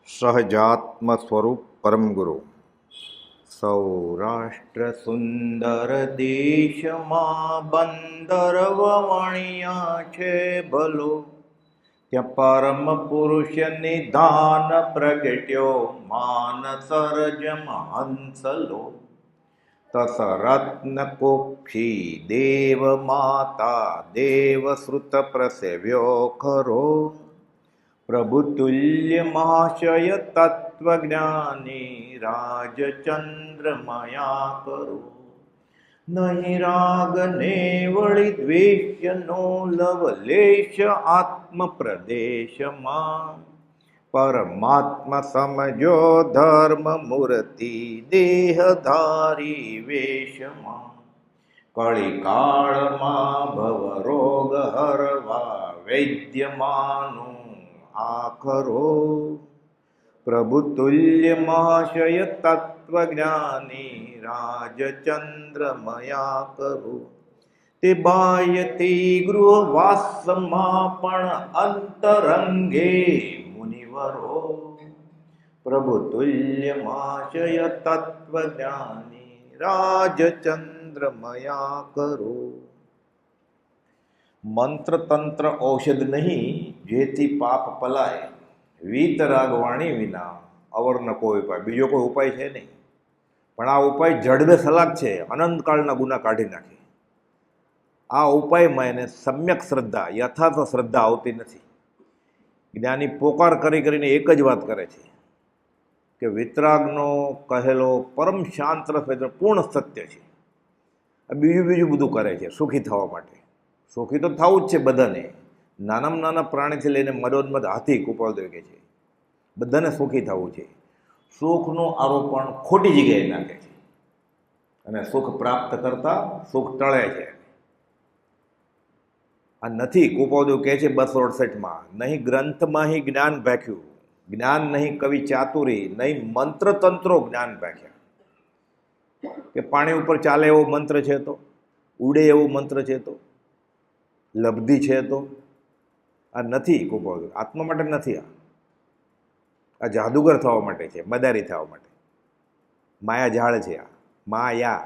સહજાત્મ સ્વરૂપ પરમ ગુરુ. સૌરાષ્ટ્ર સુંદર દેશમાં બંદર વણિયા છે ભલો, ત્યાં પરમ પુરુષ નિધાન પ્રગટ્યો માનસરજમ હંસલો. તસ રત્ન કોક્ષી દેવ માતા દેવશ્રુત પ્રસેવ્યો ખરો, પ્રભુતુલ્ય મહાશય તત્વજ્ઞાની રાજચંદ્રમયા કરો. નહીં રાગ ને વળી દ્વેષનો લવલેશ આત્મ પ્રદેશમાં, પરમાત્મા સમજો ધર્મ મૂર્તિ દેહધારી વેશમાં. કળિકાળમાં ભવરોગ હરવા વૈદ્યમાનું આખરો, પ્રભુતુલ્ય મહાશય તત્વજ્ઞાની રાજચંદ્રમયા કરો. તે બાહ્યથી ગૃહવાસમાં પણ અંતરંગે મુનિવરો, પ્રભુતુલ્ય મહાશય તત્વજ્ઞાની રાજચંદ્રમયા કરો. મંત્ર તંત્ર ઔષધ નહીં જેથી પાપ પલાય, વીતરાગ વાણી વિના અવર ન કોઈ ઉપાય. બીજો કોઈ ઉપાય છે નહીં, પણ આ ઉપાય જડબે સલાક છે, અનંતકાળના ગુના કાઢી નાખે. આ ઉપાયમાં એને સમ્યક શ્રદ્ધા યથાર્થ શ્રદ્ધા આવતી નથી. જ્ઞાની પોકાર કરી કરીને એક જ વાત કરે છે કે વિતરાગનો કહેલો પરમ શાંત રસ પૂર્ણ સત્ય છે. બીજું બધું કરે છે સુખી થવા માટે. સુખી તો થવું જ છે બધાને, નાનામાં નાના પ્રાણીથી લઈને મદોન્મદ હાથી કુપાલદેવ કે છે બધાને સુખી થવું છે. સુખનું આરોપણ ખોટી જગ્યાએ નાખે છે અને સુખ પ્રાપ્ત કરતા સુખ ટળે છે. આ નથી કુપાલદેવ કહે છે 268માં, નહીં ગ્રંથમાં હિ જ્ઞાન ભાખ્યું, જ્ઞાન નહીં કવિ ચાતુરી, નહીં મંત્ર તંત્રો જ્ઞાન ભાખ્યા. કે પાણી ઉપર ચાલે એવો મંત્ર છે તો, ઉડે એવો મંત્ર છે તો, લબ્ધિ છે તો, આ નથી કુપાલદેવ. આત્મા માટે નથી. આ જાદુગર થવા માટે છે, મદારી થવા માટે. માયા ઝાડ છે. આ માયા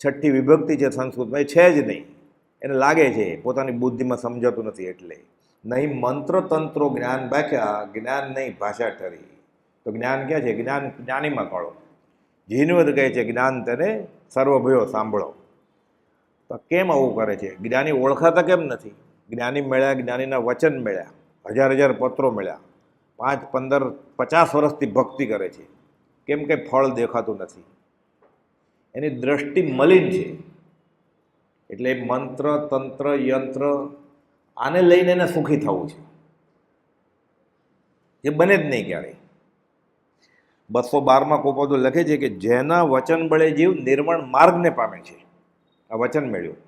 છઠ્ઠી વિભક્તિ છે સંસ્કૃતમાં, એ છે જ નહીં. એને લાગે છે પોતાની બુદ્ધિમાં સમજાતું નથી એટલે. નહીં મંત્ર તંત્રો જ્ઞાન બાખ્યા, જ્ઞાન નહીં ભાષા ઠરી. તો જ્ઞાન ક્યાં છે? જ્ઞાન જ્ઞાનીમાં કાળો. જીનવદ કહે છે જ્ઞાન તેને સર્વભયો સાંભળો. તો કેમ આવું કરે છે? જ્ઞાની ઓળખાતા કેમ નથી? જ્ઞાની મળ્યા, જ્ઞાનીના વચન મળ્યા, હજાર પત્રો મળ્યા, 5, 15, 50 વર્ષથી ભક્તિ કરે છે, કેમ કે ફળ દેખાતું નથી? એની દ્રષ્ટિ મલિન છે. એટલે મંત્ર તંત્ર યંત્ર આને લઈને એને સુખી થવું છે, એ બને જ નહીં ક્યારેય. 212માં કુપાલદેવ લખે છે કે જેના વચન બળે જીવ નિર્વાણ માર્ગને પામે છે. આ વચન મેળ્યું.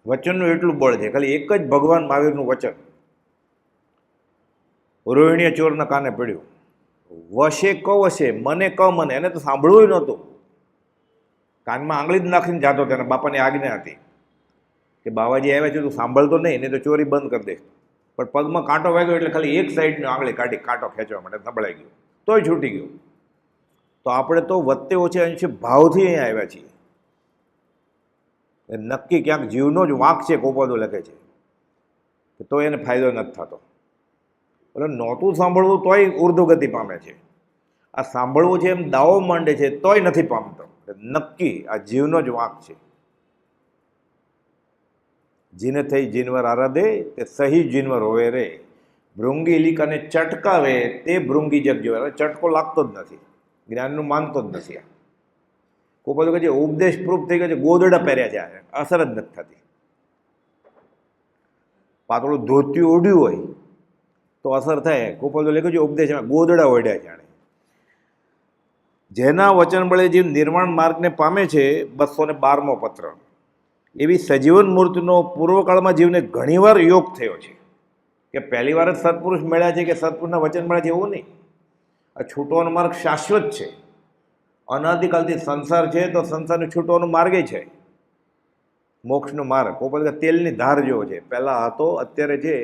વચનનું એટલું બળ છે, ખાલી એક જ ભગવાન મહાવીરનું વચન રોહિણીય ચોરના કાને પડ્યું. વશે ક વશે, મને ક મને. એને તો સાંભળવું નહોતું. કાનમાં આંગળી જ નાખીને જાતો તેને બાપાની આજ્ઞા હતી કે બાવાજી આવ્યા છે તું સાંભળતો નહીં, નહીં તો ચોરી બંધ કરી દઈશ. પણ પગમાં કાંટો વાગ્યો એટલે ખાલી એક સાઈડની આંગળી કાઢી કાંટો ખેંચવા માટે સંભળાઈ ગયું, તોય છૂટી ગયું. તો આપણે તો વધતે ઓછે અંશે ભાવથી અહીંયા આવ્યા છીએ. એ નક્કી ક્યાંક જીવનો જ વાંક છે. કુપાલદેવ લખે છે કે તો એને ફાયદો નથી થતો. એટલે નહોતું સાંભળવું તોય ઉર્ધ્વગતિ પામે છે. આ સાંભળવું છે એમ દાવો માંડે છે તોય નથી પામતો. નક્કી આ જીવનો જ વાંક છે. જીને થઈ જીનવર આરાધે તે સહી જીનવર હોવે રે, ભૃંગી લીકાને ચટકાવે તે ભૃંગી જગ જોવે. ચટકો લાગતો જ નથી, જ્ઞાનનું માનતો જ નથી. આ કુપાલદેવ કહે છે ઉપદેશ પ્રૂફ થઈ ગયો છે. ગોદડા પહેર્યા છે, અસર જ નથી થતી. પાતળું ધોતિયું ઓઢ્યું હોય તો અસર થાય. કુપાલદેવ લખ્યું છે ઉપદેશમાં ગોદડા ઓઢ્યા છે. જેના વચન બળે જીવ નિર્વાણ માર્ગને પામે છે. 212મો પત્ર. એવી સજીવન મૂર્તિનો પૂર્વકાળમાં જીવને ઘણીવાર યોગ થયો છે. કે પહેલી વાર જ સત્પુરુષ મળ્યા છે કે સત્પુરુષના વચન મળ્યા છે એવું નહીં. આ છૂટવાનો માર્ગ શાશ્વત છે. અનાદિકાલથી સંસાર છે તો સંસારને છૂટવાનો માર્ગે છે. મોક્ષનો માર્ગ. કોઈ તેલની ધાર જેવો છે, પહેલાં હતો, અત્યારે છે,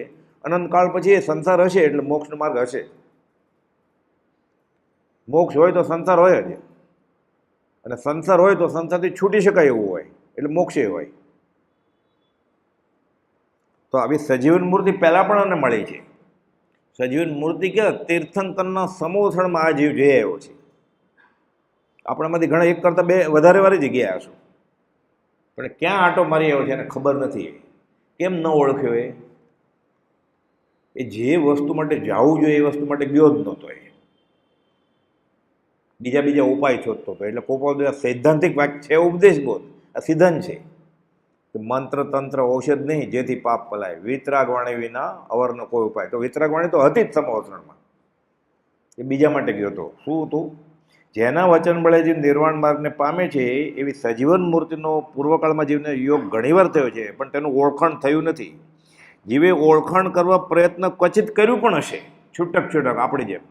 અનંતકાળ પછી એ સંસાર હશે એટલે મોક્ષનો માર્ગ હશે. મોક્ષ હોય તો સંસાર હોય જ, અને સંસાર હોય તો સંસારથી છૂટી શકાય એવું હોય એટલે મોક્ષે હોય. તો આવી સજીવન મૂર્તિ પહેલાં પણ અમને મળી છે. સજીવન મૂર્તિ કે તીર્થંકરના સમોથણમાં આ જીવ જઈ આવ્યો છે. આપણામાંથી ઘણા એક કરતાં બે વધારે વાળી જગ્યાએ હશું, પણ ક્યાં આંટો મારી આવ્યો છે એને ખબર નથી. કેમ ન ઓળખ્યો? એ જે વસ્તુ માટે જવું જોઈએ એ વસ્તુ માટે ગયો જ નહોતો. એ બીજા ઉપાય શોધતો હતો. એટલે કોઈ સૈદ્ધાંતિક વાક્ય છે, ઉપદેશ બોધ, આ સિદ્ધાંત છે કે મંત્ર તંત્ર ઔષધ નહીં જેથી પાપ પલાય, વિતરાગવાણી વિના અવરનો કોઈ ઉપાય. તો વિતરાગવાણી તો હતી જ સમોસરણમાં, એ બીજા માટે ગયો હતો. શું હતું? જેના વચન બળે જીવ નિર્વાણ માર્ગને પામે છે એવી સજીવન મૂર્તિનો પૂર્વકાળમાં જીવને યોગ ઘણીવાર થયો છે, પણ તેનું ઓળખાણ થયું નથી. જીવે ઓળખાણ કરવા પ્રયત્ન ક્વચિત કર્યું પણ હશે, છૂટક આપણી જેમ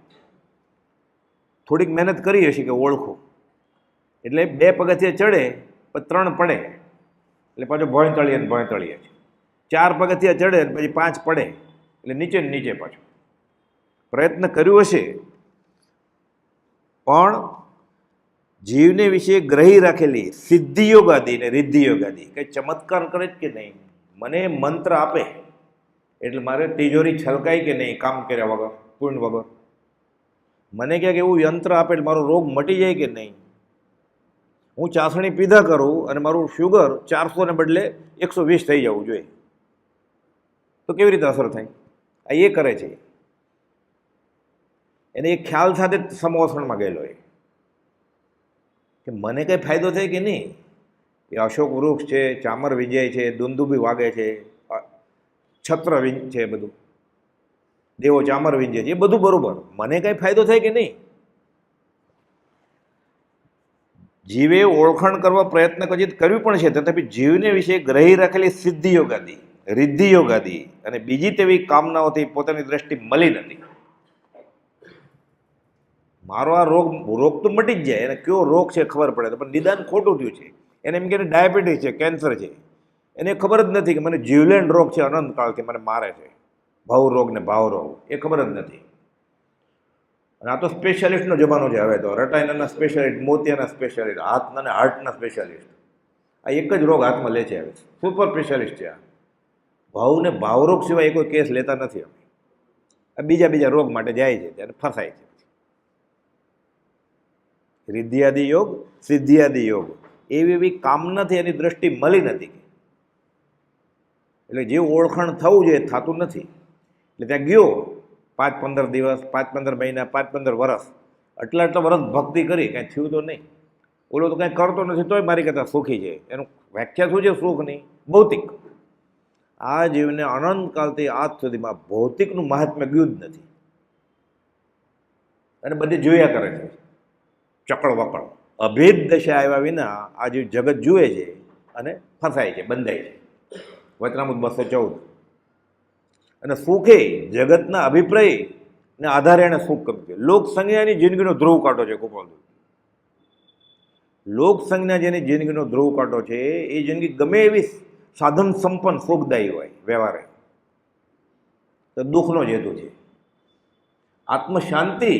થોડીક મહેનત કરી હશે કે ઓળખો. એટલે 2 પગથિયે ચડે પછી 3 પડે, એટલે પાછો ભોંય તળીએ છે. 4 પગથિયા ચડે પછી 5 પડે, એટલે નીચે પાછો પ્રયત્ન કર્યું હશે. પણ જીવને વિશે ગ્રહી રાખેલી સિદ્ધિ યોગાદી ને રિદ્ધિ યોગાદી કંઈ ચમત્કાર કરે જ કે નહીં. મને મંત્ર આપે એટલે મારે તિજોરી છલકાય કે નહીં કામ કર્યા વગર, પૂર્ણ વગર. મને ક્યાંક એવું યંત્ર આપે એટલે મારો રોગ મટી જાય કે નહીં. હું ચાસણી પીધા કરું અને મારું શુગર 400 ને બદલે 120 થઈ જવું જોઈએ, તો કેવી રીતે અસર થાય? આ એ કરે છે. એને એ ખ્યાલ સાથે સમોસણમાં ગયેલો એ કે મને કંઈ ફાયદો થાય કે નહીં. એ અશોક વૃક્ષ છે, ચામર વિજય છે, દુંદુભી વાગે છે, છત્ર છે, બધું દેવો ચામર વિંજે છે, એ બધું બરોબર. મને કંઈ ફાયદો થાય કે નહીં? જીવે ઓળખાણ કરવા પ્રયત્ન કચિત કર્યું પણ છે, તથાપી જીવને વિશે ગ્રહી રાખેલી સિદ્ધિ યોગાદી, રિદ્ધિ યોગાદી અને બીજી તેવી કામનાઓથી પોતાની દ્રષ્ટિ મળી નથી. મારો આ રોગ તો મટી જ જાય, એને કયો રોગ છે ખબર પડે તો, પણ નિદાન ખોટું થયું છે. એને એમ કે ડાયાબિટીસ છે, કેન્સર છે, એને ખબર જ નથી કે મને જીવલેણ રોગ છે, અનંતકાળથી મને મારે છે, ભવરોગ ને ભાવરોગ, એ ખબર જ નથી. અને આ તો સ્પેશિયાલિસ્ટનો જમાનો છે હવે તો. રટાઈના સ્પેશિયાલિસ્ટ, મોતિયાના સ્પેશિયાલિસ્ટ, હાથના ને હાર્ટના સ્પેશિયાલિસ્ટ, આ એક જ રોગ હાથમાં લે છે હવે. સુપર સ્પેશિયાલિસ્ટ છે આ. ભાવ ને ભાવરોગ સિવાય કોઈ કેસ લેતા નથી અમે. આ બીજા રોગ માટે જાય છે ત્યારે ફસાય છે. રિદ્ધિયાદિ યોગ, સિદ્ધિયાદિ યોગ, એવી કામનાથી એની દ્રષ્ટિ મળી નથી. એટલે જે ઓળખાણ થવું જોઈએ થતું નથી. એટલે ત્યાં ગયો 5-15 દિવસ, 5-15 મહિના, 5-15 વર્ષ, આટલા વર્ષ ભક્તિ કરી, કાંઈ થયું તો નહીં. ઓલો તો કાંઈ કરતો નથી તોય મારી કરતાં સુખી છે. એનું વ્યાખ્યા શું છે સુખની? ભૌતિક. આ જીવને અનંતકાળથી આજ સુધીમાં ભૌતિકનું મહાત્મ્ય ગયું જ નથી, અને બધી જોયા કરે છે ચકળ વકળ. અભેદ દશા આવ્યા વિના આ જીવ જગત જુએ છે અને ફસાય છે, બંધાય છે. વચનામૃત 214. અને સુખે જગતના અભિપ્રાયને આધારે એને સુખ ગમ્યું છે. લોક સંજ્ઞાની જિંદગીનો ધ્રુવ કાંટો છે ગોપાલ. લોક સંજ્ઞા જેની જિંદગીનો ધ્રુવ કાંટો છે એ જિંદગી ગમે એવી સાધન સંપન્ન સુખદાયી હોય વ્યવહારે, તો દુઃખનો જ હેતુ છે. આત્મશાંતિ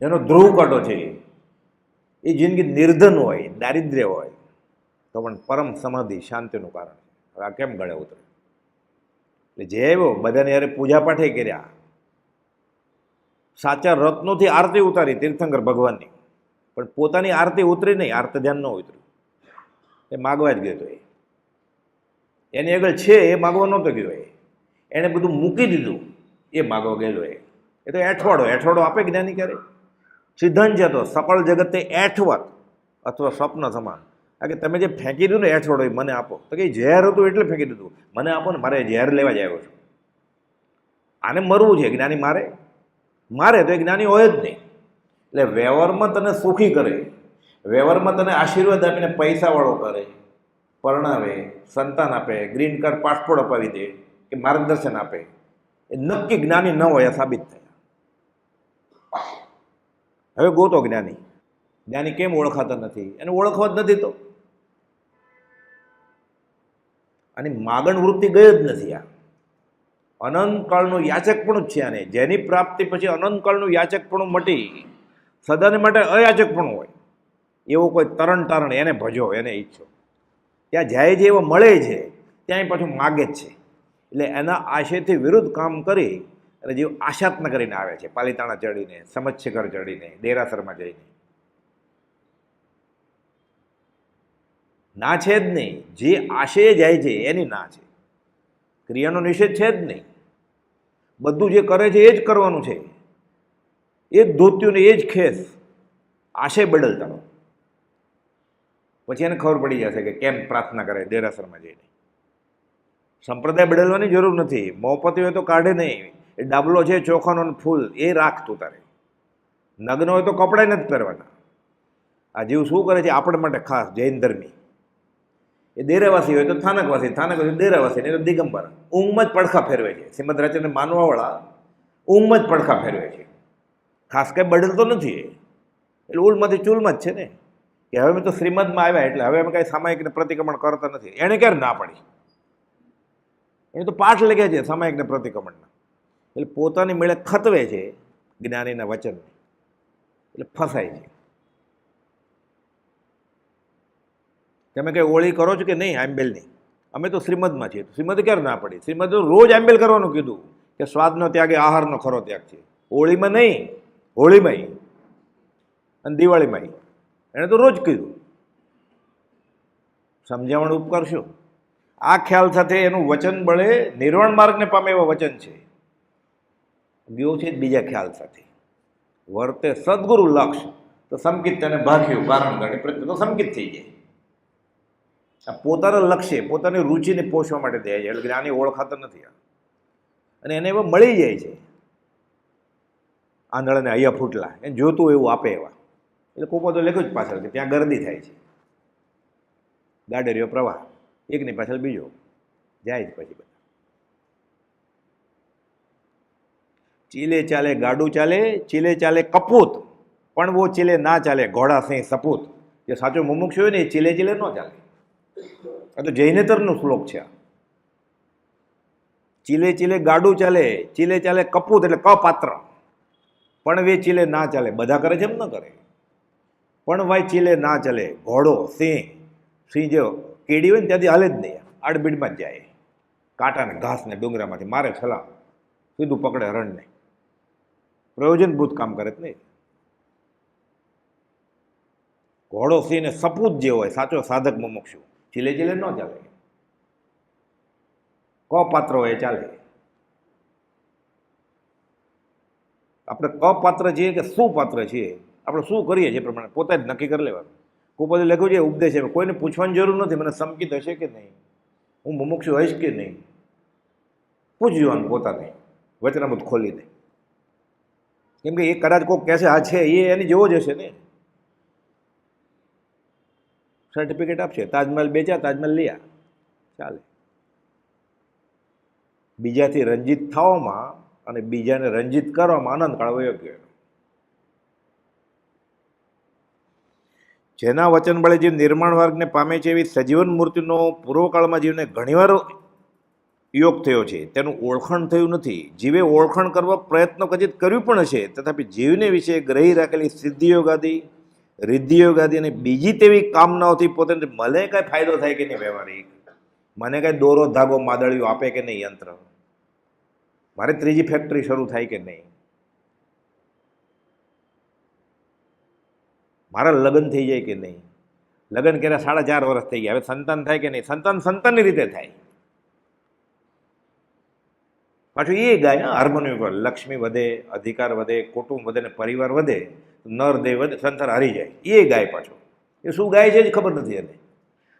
જેનો ધ્રુવ કાંટો છે એ જિંદગી નિર્ધન હોય, દારિદ્ર્ય હોય, તો પણ પરમ સમાધિ શાંતિનું કારણ. હવે આ કેમ ગળે ઉતરે? એટલે જે આવ્યો બધાને યારે પૂજાપાઠે કર્યા, સાચા રત્નોથી આરતી ઉતારી તીર્થંકર ભગવાનની, પણ પોતાની આરતી ઉતરી નહીં, આર્ત ધ્યાન ન ઉતર્યું. એ માગવા જ ગયો હતો. એની આગળ છે એ માગવા નહોતો ગયો. એણે બધું મૂકી દીધું એ માગવા ગયેલો. એ તો એઠવાડો આપે જ્ઞાની ક્યારે? સિદ્ધાંત છે તો સકળ જગતે એઠવત અથવા સ્વપ્ન સમાન. કે તમે જે ફેંકી દીધું ને એઠવાડો એ મને આપો. તો કે ઝેર હતું એટલે ફેંકી દીધું, મને આપો ને, મારે ઝેર લેવા જ આવ્યો છું. આને મરવું છે. જ્ઞાની મારે તો એ જ્ઞાની હોય જ નહીં. એટલે વ્યવહારમાં તને સુખી કરે, વ્યવહારમાં તને આશીર્વાદ આપીને પૈસાવાળો કરે, પરણાવે, સંતાન આપે, ગ્રીન કાર્ડ પાસપોર્ટ અપાવી દે કે માર્ગદર્શન આપે, એ નક્કી જ્ઞાની ન હોય, આ સાબિત થાય. હવે ગોતો જ્ઞાની. જ્ઞાની કેમ ઓળખાતા નથી? એને ઓળખવા જ નથી. તો આની માગણ વૃત્તિ ગઈ જ નથી. આ અનંતકાળનું યાચકપણું જ છે આને. જેની પ્રાપ્તિ પછી અનંતકાળનું યાચકપણું મટી સદાને માટે અયાચકપણું હોય, એવો કોઈ તરણ તારણ એને ભજો, એને ઈચ્છો. ત્યાં જાય છે એવો મળે છે, ત્યાંય પાછું માગે જ છે. એટલે એના આશયથી વિરુદ્ધ કામ કરી અને જીવ આશાત્ન કરીને આવે છે, પાલીતાણા ચડીને, સમચ્છિખર ચડીને, દેરાસરમાં જઈને. ના છે જ નહીં. જે આશયે જાય છે એની ના છે. ક્રિયાનો નિષેધ છે જ નહીં. બધું જે કરે છે એ જ કરવાનું છે. એ જ ધોત્યું ને એ જ ખેસ. આશય બદલતા રહો. પછી એને ખબર પડી જશે કે કેમ પ્રાર્થના કરે દેરાસરમાં જઈને. સંપ્રદાય બદલવાની જરૂર નથી. મોહપતિ હોય તો કાઢે નહીં. એ ડાબલો છે, ચોખાનો ફૂલ એ રાખતું તારે. નગ્ન હોય તો કપડાં નથી પહેરવાના. આ જીવ શું કરે છે આપણા માટે ખાસ જૈન ધર્મી. એ દેરાવાસી હોય તો સ્થાનકવાસી, સ્થાનકવાસી દેરાવાસી, નહીં તો દિગંબર. ઊંઘમાં જ પડખા ફેરવે છે. શ્રીમદ રાજચંદ્રને માનવાવાળા ઊંઘમાં જ પડખા ફેરવે છે. ખાસ કંઈ બદલતો નથી. એટલે ઉલમાંથી ચૂલમાં જ છે ને કે હવે મેં તો શ્રીમદમાં આવ્યા એટલે હવે અમે કાંઈ સામાયિકને પ્રતિક્રમણ કરતા નથી. એણે ક્યારે ના પાડી? એને તો પાઠ લખ્યા છે સામાયિકને પ્રતિક્રમણના. એટલે પોતાની મેળે ખતવે છે જ્ઞાનીના વચન, એટલે ફસાય છે. તમે કંઈ ઓળી કરો છો કે નહીં આંબેલની? અમે તો શ્રીમદમાં છીએ. શ્રીમદ ક્યારે ના પડી? શ્રીમદ તો રોજ આંબેલ કરવાનું કીધું કે સ્વાદનો ત્યાગ એ આહારનો ખરો ત્યાગ છે. હોળીમાં નહીં, હોળીમાંય અને દિવાળીમાંય એણે તો રોજ કીધું. સમજાવણ ઉપકાર શું? આ ખ્યાલ સાથે એનું વચન બળે નિર્વાણ માર્ગને પામે એવા વચન છે. ગયો છે બીજા ખ્યાલ સાથે. વર્તે સદગુરુ લક્ષ તો સંકિત તેને ભાગ્યું કારણ ગણે પ્રત્યે તો સંકિત થઈ જાય. આ પોતાના લક્ષ્ય, પોતાની રુચિને પોષવા માટે દે છે. એટલે જ્ઞાની ઓળખાતા નથી. અને એને એવા મળી જાય છે. આંધળાને અહીંયા ફૂટલા એને જોતું એવું આપે એવા. એટલે કોકો તો લખ્યું જ પાછળ કે ત્યાં ગરદી થાય છે. ગાડેરીઓ પ્રવાહ એકની પાછળ બીજો જાય જ. પછી બધા ચીલે ચાલે ગાડું ચાલે, ચીલે ચાલે કપૂત, પણ વો ચીલે ના ચાલે ઘોડા સિંહ સપૂત. જે સાચો મુમુક્ષ હોય ને એ ચીલે ચીલે ન ચાલે. આ તો જૈનેતરનો શ્લોક છે. ચીલે ચીલે ગાડું ચાલે, ચીલે ચાલે કપૂત એટલે કપાત્ર, પણ વે ચીલે ના ચાલે. બધા કરે છે એમ ન કરે. પણ ભાઈ ચીલે ના ચાલે ઘોડો સિંહ, સિંહ જો કેડી હોય ને ત્યાંથી હાલે જ નહીં, આડબીડમાં જ જાય. કાંટાને ઘાસને ડુંગરામાંથી મારે છલાંગ, સીધું પકડે હરણને. પ્રયોજનભૂત કામ કરે જ નહીં. ઘોડો સિંહ ને સપૂત જે હોય સાચો સાધક મુમુક્ષુ, ચીલે ચીલે ન ચાલે. કપાત્ર હોય ચાલે. આપણે કપાત્ર છીએ કે સુપાત્ર છીએ, આપણે શું કરીએ છીએ પ્રમાણે પોતે જ નક્કી કરી લેવાનું. કોઈ બધું લખ્યું છે ઉપદેશ છે, કોઈને પૂછવાની જરૂર નથી મને સંકિત હશે કે નહીં, હું મુમુક્ષુ હઈશ કે નહીં. પૂછવાનું પોતાને વચનામૃત ખોલીને. કેમ કે એ કદાચ કોઈક કહેશે આ છે એ એની જેવો જ હશે ને. સર્ટિફિકેટ આપશે, તાજમહેલ બેચ્યા, તાજમહેલ લયા, ચાલે. બીજાથી રંજિત થવામાં અને બીજાને રંજિત કરવામાં આનંદ વયો ગયો. જેના વચન બળે જીવ નિર્માણ માર્ગને પામે છે એવી સજીવન મૂર્તિનો પૂર્વકાળમાં જીવને ઘણીવાર યોગ થયો છે. તેનું ઓળખાણ થયું નથી. જીવે ઓળખાણ કરવા પ્રયત્નો કચિત કર્યું પણ હશે, તથાપી જીવને વિશે ગ્રહી રાખેલી સિદ્ધિયોગાદી, રિદ્ધિયોગાદી અને બીજી તેવી કામનાઓથી પોતે મને કાંઈ ફાયદો થાય કે નહીં વ્યવહારિક, મને કાંઈ દોરો ધાગો માદળિયો આપે કે નહીં યંત્ર, મારે ત્રીજી ફેક્ટરી શરૂ થાય કે નહીં, મારા લગ્ન થઈ જાય કે નહીં, લગ્ન કર્યા 4.5 વર્ષ થઈ ગયા, હવે સંતાન થાય કે નહીં, સંતાન સંતાનની રીતે થાય. પાછું એ ગાય હાર્મોનિયમ પર લક્ષ્મી વધે, અધિકાર વધે, કુટુંબ વધે ને પરિવાર વધે, નર દેવ વધે, સંસાર હારી જાય. એ ગાય પાછો. એ શું ગાય છે જ ખબર નથી એને.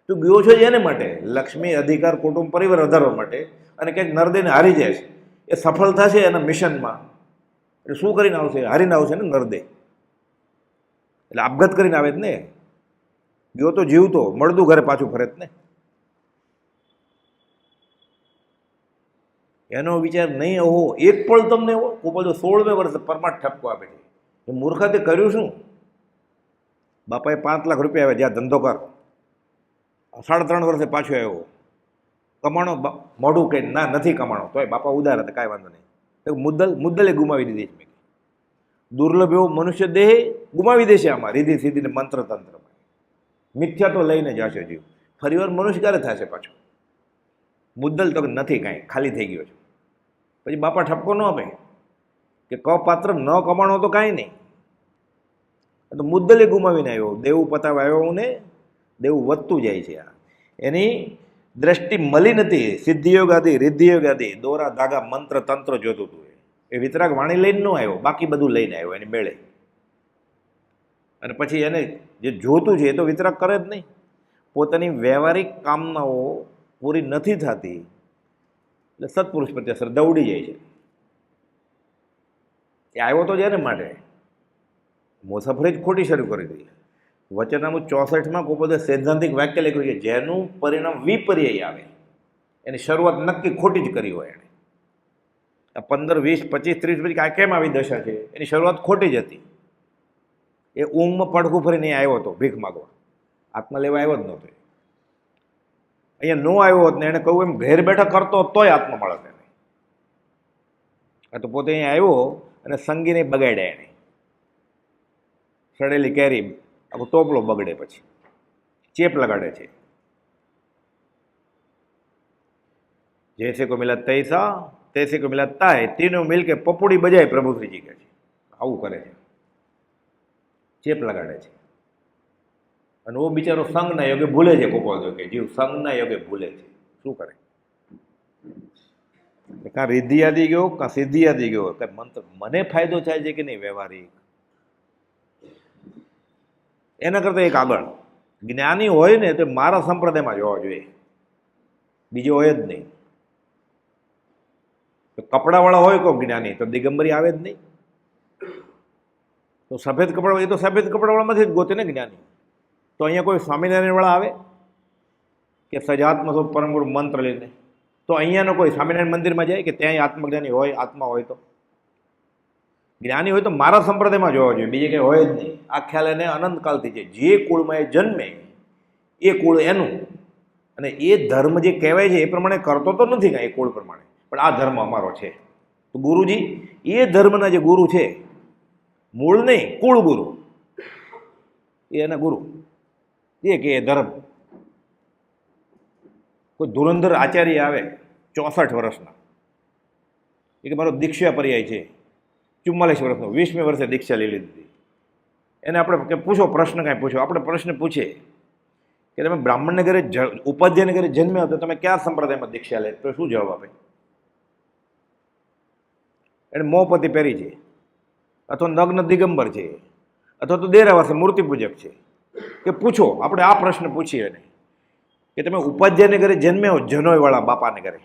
તું ગયો છો જ એને માટે, લક્ષ્મી અધિકાર કુટુંબ પરિવાર વધારવા માટે, અને ક્યાંક નરદેને હારી જાય છે. એ સફળ થશે એના મિશનમાં. એટલે શું કરીને આવશે? હારીને આવશે ને નરદે. એટલે આપઘાત કરીને આવે જ ને. ગયો તો જીવતો મળતું ઘરે પાછું ફરે જ ને. એનો વિચાર નહીં હો એક પણ તમને હો. કોઈ બધું 16મે વર્ષે પરમાટ ઠપકો આપે છે. એ મૂર્ખાતે કર્યું શું? બાપાએ 5 લાખ રૂપિયા આવ્યા, જ્યાં ધંધો કર. 3.5 વર્ષે પાછો આવ્યો. કમાણો મોઢું કહે ના નથી કમાણો, તોય બાપા ઉદાર હતા, કાંઈ વાંધો નહીં. મુદ્દલે ગુમાવી દીધી છે. મેં દુર્લભ એવો મનુષ્ય દેહ ગુમાવી દેશે આમાં રીધિ સીધીને મંત્ર તંત્રમાં. મિથ્યા તો લઈને જશે જીવ. ફરીવાર મનુષ્ય ક્યારે થશે પાછો? મુદ્દલ તો નથી, કાંઈ ખાલી થઈ ગયો છે. પછી બાપા ઠપકો ન આપે કે કપાત્ર ન કમાણો તો કાંઈ નહીં. તો મુદ્દલે ગુમાવીને આવ્યો, દેવું પતાવવા આવ્યો હું ને દેવું વધતું જાય છે. એની દ્રષ્ટિ મળી નથી. સિદ્ધિયોગ આદિ રિદ્ધિયોગ આદિ દોરા ધાગા મંત્ર તંત્ર જોતું હતું. એ વિતરાગ વાણી લઈને ન આવ્યો, બાકી બધું લઈને આવ્યો એની મેળે. અને પછી એને જે જોતું છે એ તો વિતરાગ કરે જ નહીં. પોતાની વ્યવહારિક કામનાઓ પૂરી નથી થતી એટલે સત્પુરુષ પ્રત્યે શ્રદ્ધા ઉડી જાય છે. એ આવ્યો તો જેને માટે મુસાફરી જ ખોટી શરૂ કરી દીધી. વચનામું 64માં કોઈ સૈદ્ધાંતિક વાક્ય લખ્યું છે, જેનું પરિણામ વિપર્યય આવે એની શરૂઆત નક્કી ખોટી જ કરી હોય એણે. આ 15, 20, 25, 30 પછી આ કેમ આવી દશા છે? એની શરૂઆત ખોટી જ હતી. એ ઊંઘમાં પડખું ફરીને આવ્યો હતો ભીખ માગવા, આત્મા લેવા આવ્યો જ નહોતો. અહીંયા નો આવ્યો હોત ને એને કહ્યું એમ ઘેર બેઠા કરતો તોય આત્મા મળે એને. આ તો પોતે અહીંયા આવ્યો અને સંગીને બગાડ્યા એને. સડેલી કેરી આખો ટોપલો બગડે, પછી ચેપ લગાડે છે. જૈસે કો મિલા તૈસા તૈસે કો મિલા તાય, तीनों मिल के पपुड़ी बजाय प्रभुश्रीजी કહે છે. આવું કરે છે, ચેપ લગાડે છે. અને ઓ બિચારો સંગના યોગે ભૂલે છે. ગોપાલ કે જીવ સંગના યોગે ભૂલે છે. શું કરે? કાં રિદ્ધિ આદિ ગયો, કાં સિદ્ધિ આદિ ગયો. કાંઈ મંત્ર મને ફાયદો થાય છે કે નહીં વ્યવહારિક, એના કરતાં એક આગળ જ્ઞાની હોય ને તો મારા સંપ્રદાયમાં જ હોવા જોઈએ, બીજો હોય જ નહીં. તો કપડાવાળા હોય કોઈ જ્ઞાની તો દિગંબરી આવે જ નહીં. તો સફેદ કપડા, એ તો સફેદ કપડાવાળામાંથી જ ગોતે ને જ્ઞાની. તો અહીંયા કોઈ સ્વામિનારાયણવાળા આવે કે સજાત્મ સ્વરૂપ પરમગુરુ મંત્ર લઈને, તો અહીંયાનો કોઈ સ્વામિનારાયણ મંદિરમાં જાય કે ત્યાં આત્મજ્ઞાની હોય, આત્મા હોય? તો જ્ઞાની હોય તો મારા સંપ્રદાયમાં જોવા જોઈએ, બીજે કંઈ હોય જ નહીં. આ ખ્યાલ એને અનંતકાલથી છે. જે કુળમાં એ જન્મે એ કુળ એનું, અને એ ધર્મ જે કહેવાય છે એ પ્રમાણે કરતો તો નથી કાંઈ એ કુળ પ્રમાણે, પણ આ ધર્મ અમારો છે. તો ગુરુજી એ ધર્મના જે ગુરુ છે, મૂળ નહીં કુળ ગુરુ, એ એના ગુરુ એ કે એ ધર્મ. કોઈ ધુરંધર આચાર્ય આવે 64 વર્ષના, એ કે મારો દીક્ષા પર્યાય છે 44 વર્ષનો, 20મી વર્ષે દીક્ષા લઈ લીધી. એને આપણે કે પૂછો પ્રશ્ન, કાંઈ પૂછો. આપણે પ્રશ્ન પૂછીએ કે તમે બ્રાહ્મણને ઘરે ઉપાધ્યાયને ઘરે જન્મ્યા તો તમે કયા સંપ્રદાયમાં દીક્ષા લે? તો શું જવાબ આપે? એને મોપતિ પહેરી છે, અથવા નગ્ન દિગંબર છે, અથવા તો દેરાવાસી મૂર્તિ પૂજક છે. કે પૂછો, આપણે આ પ્રશ્ન પૂછીએ એને કે તમે ઉપાધ્યાયને ઘરે જન્મ્યા હો, જનોયવાળા બાપાને ઘરે,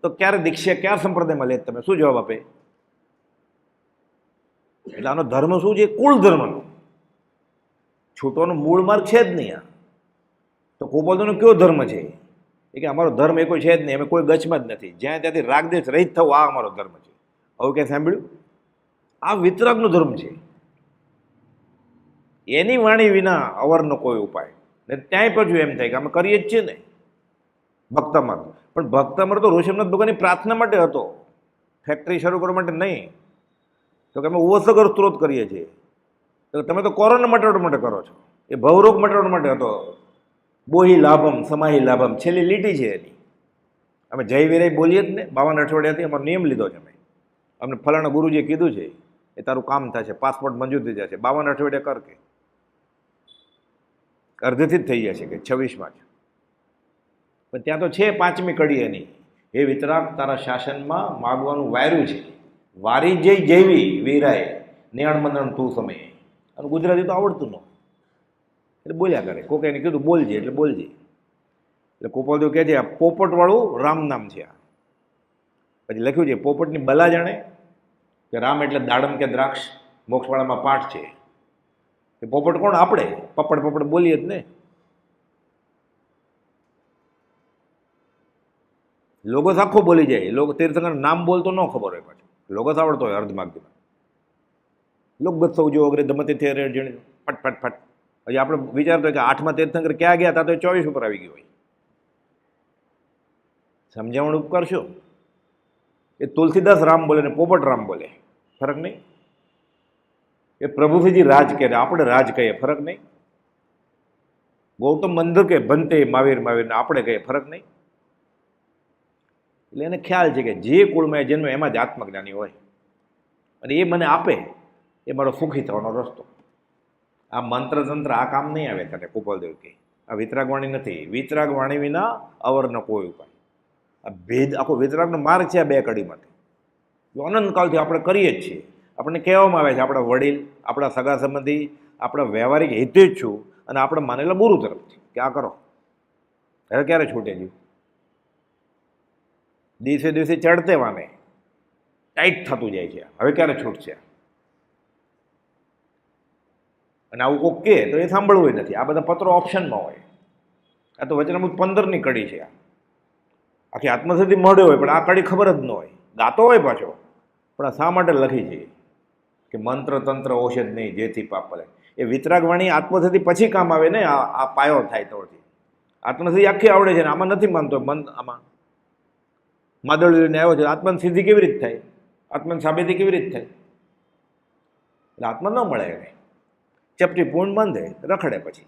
તો ક્યારે દીક્ષા કયા સંપ્રદાયમાં લે? તમે શું જવાબ આપે? એટલે આનો ધર્મ શું છે? કુળ ધર્મનો. છૂટવાનો મૂળ માર્ગ છે જ નહીં. આ તો ગોપાલનો કયો ધર્મ છે? એ કે અમારો ધર્મ એ કોઈ છે જ નહીં, અમે કોઈ ગચમાં જ નથી, જ્યાં ત્યાંથી રાગદેશ રહિત થવું, આ અમારો ધર્મ છે. હવે ક્યાં સાંભળ્યું? આ વિતરાગનો ધર્મ છે. એની વાણી વિના અવરનો કોઈ ઉપાય ને. ત્યાંય પછી એમ થાય કે અમે કરીએ જ છીએ ને ભક્તમર. પણ ભક્તમર તો ઋષભનાથ ભગવાનની પ્રાર્થના માટે હતો, ફેક્ટરી શરૂ કરવા માટે નહીં. તો કે અમે ઉવસગર સ્ત્રોત કરીએ છીએ. તો તમે તો કોરોના મટાડવા માટે કરો છો. એ ભવરોગ મટાડવા માટે હતો. બોહી લાભમ સમાહી લાભમ છેલ્લી લીટી છે એની. અમે જય વિરાય બોલીએ જ ને 52 અઠવાડિયાથી અમારો નિયમ લીધો છે. અમે અમને ફલાણા ગુરુજીએ કીધું છે એ તારું કામ થશે, પાસપોર્ટ મંજૂર થઈ જશે, 52 અઠવાડિયા કર. કે અર્ધેથી જ થઈ જશે કે 26માં જ. પણ ત્યાં તો છે 5મી કડી એની, એ વિતરાગ તારા શાસનમાં માગવાનું વાયરું છે. વારી જય જૈવી વીરાય નિયાણ મંદણ તું સમય. અને ગુજરાતી તો આવડતું ન, એટલે બોલ્યા કરે. કોકે એને કીધું બોલજે એટલે બોલજે. એટલે ગોપાલદેવ કહે છે આ પોપટવાળું રામ નામ છે. આ પછી લખ્યું છે પોપટની બલા જાણે કે રામ એટલે દાડમ કે દ્રાક્ષ, મોક્ષવાળામાં પાઠ છે. એ પોપટ કોણ? આપણે પપડ પપડ બોલીએ જ ને. લોગસ આખો બોલી જાય. લોકો તીર્થંકર નામ બોલતો ન ખબર હોય, પાછું લોગસ આવડતો હોય અર્ધમાર્ગીમાં. લોકગત સૌ જો અગ્રે દમતે થેરે જણ ફટ ફટ ફટ. હજી આપણે વિચારતો કે 8મા તીર્થંકર ક્યાં ગયા હતા? તો 24 ઉપર આવી ગયું હોય. સમજાવણ કરશો. એ તુલસીદાસ રામ બોલે ને પોપટ રામ બોલે, ફરક નહીં. એ પ્રભુજીજી રાજ કહે ને આપણે રાજ કહીએ, ફરક નહીં. ગૌતમ મંદર કે બનતે મહાવીર મહાવીરને આપણે કહીએ, ફરક નહીં. એટલે એને ખ્યાલ છે કે જે કુળમાં જન્મ એમાં જ આત્મજ્ઞાની હોય અને એ મને આપે એ મારો સુખી થવાનો રસ્તો. આ મંત્ર તંત્ર આ કામ નહીં આવે તને કુપલદેવ કે. આ વિતરાગવાણી નથી. વિતરાગવાણી વિના અવરનો કોઈ ઉપાય. આ ભેદ આખો વિતરાગનો માર્ગ છે આ બે કડીમાંથી. જો અનંતકાળથી આપણે કરીએ જ છીએ. આપણને કહેવામાં આવે છે આપણા વડીલ, આપણા સગા સંબંધી, આપણા વ્યવહારિક હિતેચ્છુ અને આપણે માનેલા ગુરુ તરફથી કે આ કરો. હવે ક્યારે છૂટે ગયું? દિવસે દિવસે ચડતે વાને ટાઈટ થતું જાય છે. હવે ક્યારે છૂટશે? અને આવું કોક કહે તો એ સાંભળવું નથી. આ બધા પત્રો ઓપ્શનમાં હોય. આ તો વચનામૃત 15ની કડી છે. આખી આત્મસિદ્ધિ મળે હોય પણ આ કડી ખબર જ ન હોય. ગાતો હોય પાછો, પણ આ શા માટે લખી છે કે મંત્ર તંત્ર ઔષધ નહીં જેથી પાપ પડે. એ વિતરાગવાણી આત્મસિદ્ધિ પછી કામ આવે ને. આ પાયો થાય તોથી આત્મસિદ્ધિ આખી આવડે છે ને આમાં નથી માનતો. આમાં માદળ લઈને આવ્યો છે. આત્મન સિદ્ધિ કેવી રીતે થાય? આત્મન સાબિતી કેવી રીતે થાય? એટલે આત્મા ન મળે એને. ચપટી પૂર્ણ બાંધે રખડે. પછી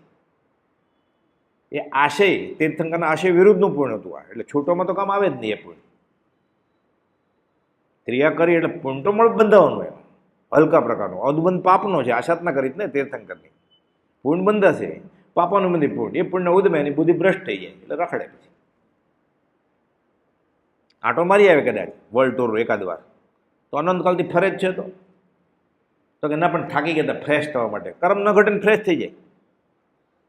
એ આશય તીર્થંકરના આશય વિરુદ્ધનું પૂર્ણ હતું આ. એટલે છૂટોમાં તો કામ આવે જ નહીં. એ પૂર્ણ ક્રિયા કરી એટલે પૂર્ણ તો મળે બંધાવાનું એમ હલકા પ્રકારનું. અદબંધ પાપનો છે. આશાતના કરી જ ને તીર્થંકરની. પૂર્ણ બંધાશે પાપાનું બંધી પૂર્ણ. એ પૂર્ણ ઉદમે એની બુદ્ધિ ભ્રષ્ટ થઈ જાય એટલે રખડે. પછી આંટો મારી આવે કદાચ વર્લ્ડ ટૂર એકાદ વાર તો અનંતકાલથી ફરે જ છે. તો કે ના પણ થાકી ગયા હતા ફ્રેશ થવા માટે. કર્મ ન ઘટે ને ફ્રેશ થઈ જાય.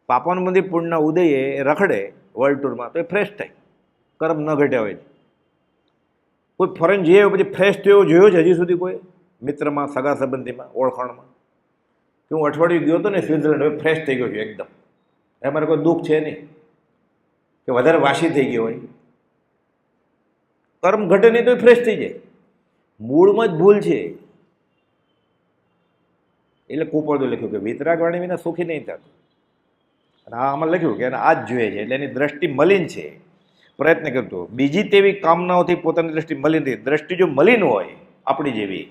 પાપાનું મંદિર પૂર્ણના ઉદયે એ રખડે વર્લ્ડ ટૂરમાં તો એ ફ્રેશ થાય. કર્મ ન ઘટ્યા હોય. કોઈ ફોરેન જઈએ પછી ફ્રેશ થયો જોયો છે હજી સુધી કોઈ મિત્રમાં, સગા સંબંધીમાં, ઓળખાણમાં? કે હું અઠવાડિયું ગયો હતો ને સ્વિટ્ઝરલેન્ડ, હવે ફ્રેશ થઈ ગયો છું એકદમ. એ મારે કોઈ દુઃખ છે નહીં કે વધારે વાસી થઈ ગયો હોય. કર્મ ઘટે નહીં તો ફ્રેશ થઈ જાય. મૂળમાં જ ભૂલ છે. એટલે કુપળદો લખ્યું કે વિતરાગવાણી વિના સુખી નહીં થતું. અને આમાં લખ્યું કે એને આ જ જોઈએ છે. એટલે એની દ્રષ્ટિ મલિન છે. પ્રયત્ન કરતો બીજી તેવી કામનાઓથી પોતાની દ્રષ્ટિ મલિન રહી. દ્રષ્ટિ જો મલિન હોય આપણી જેવી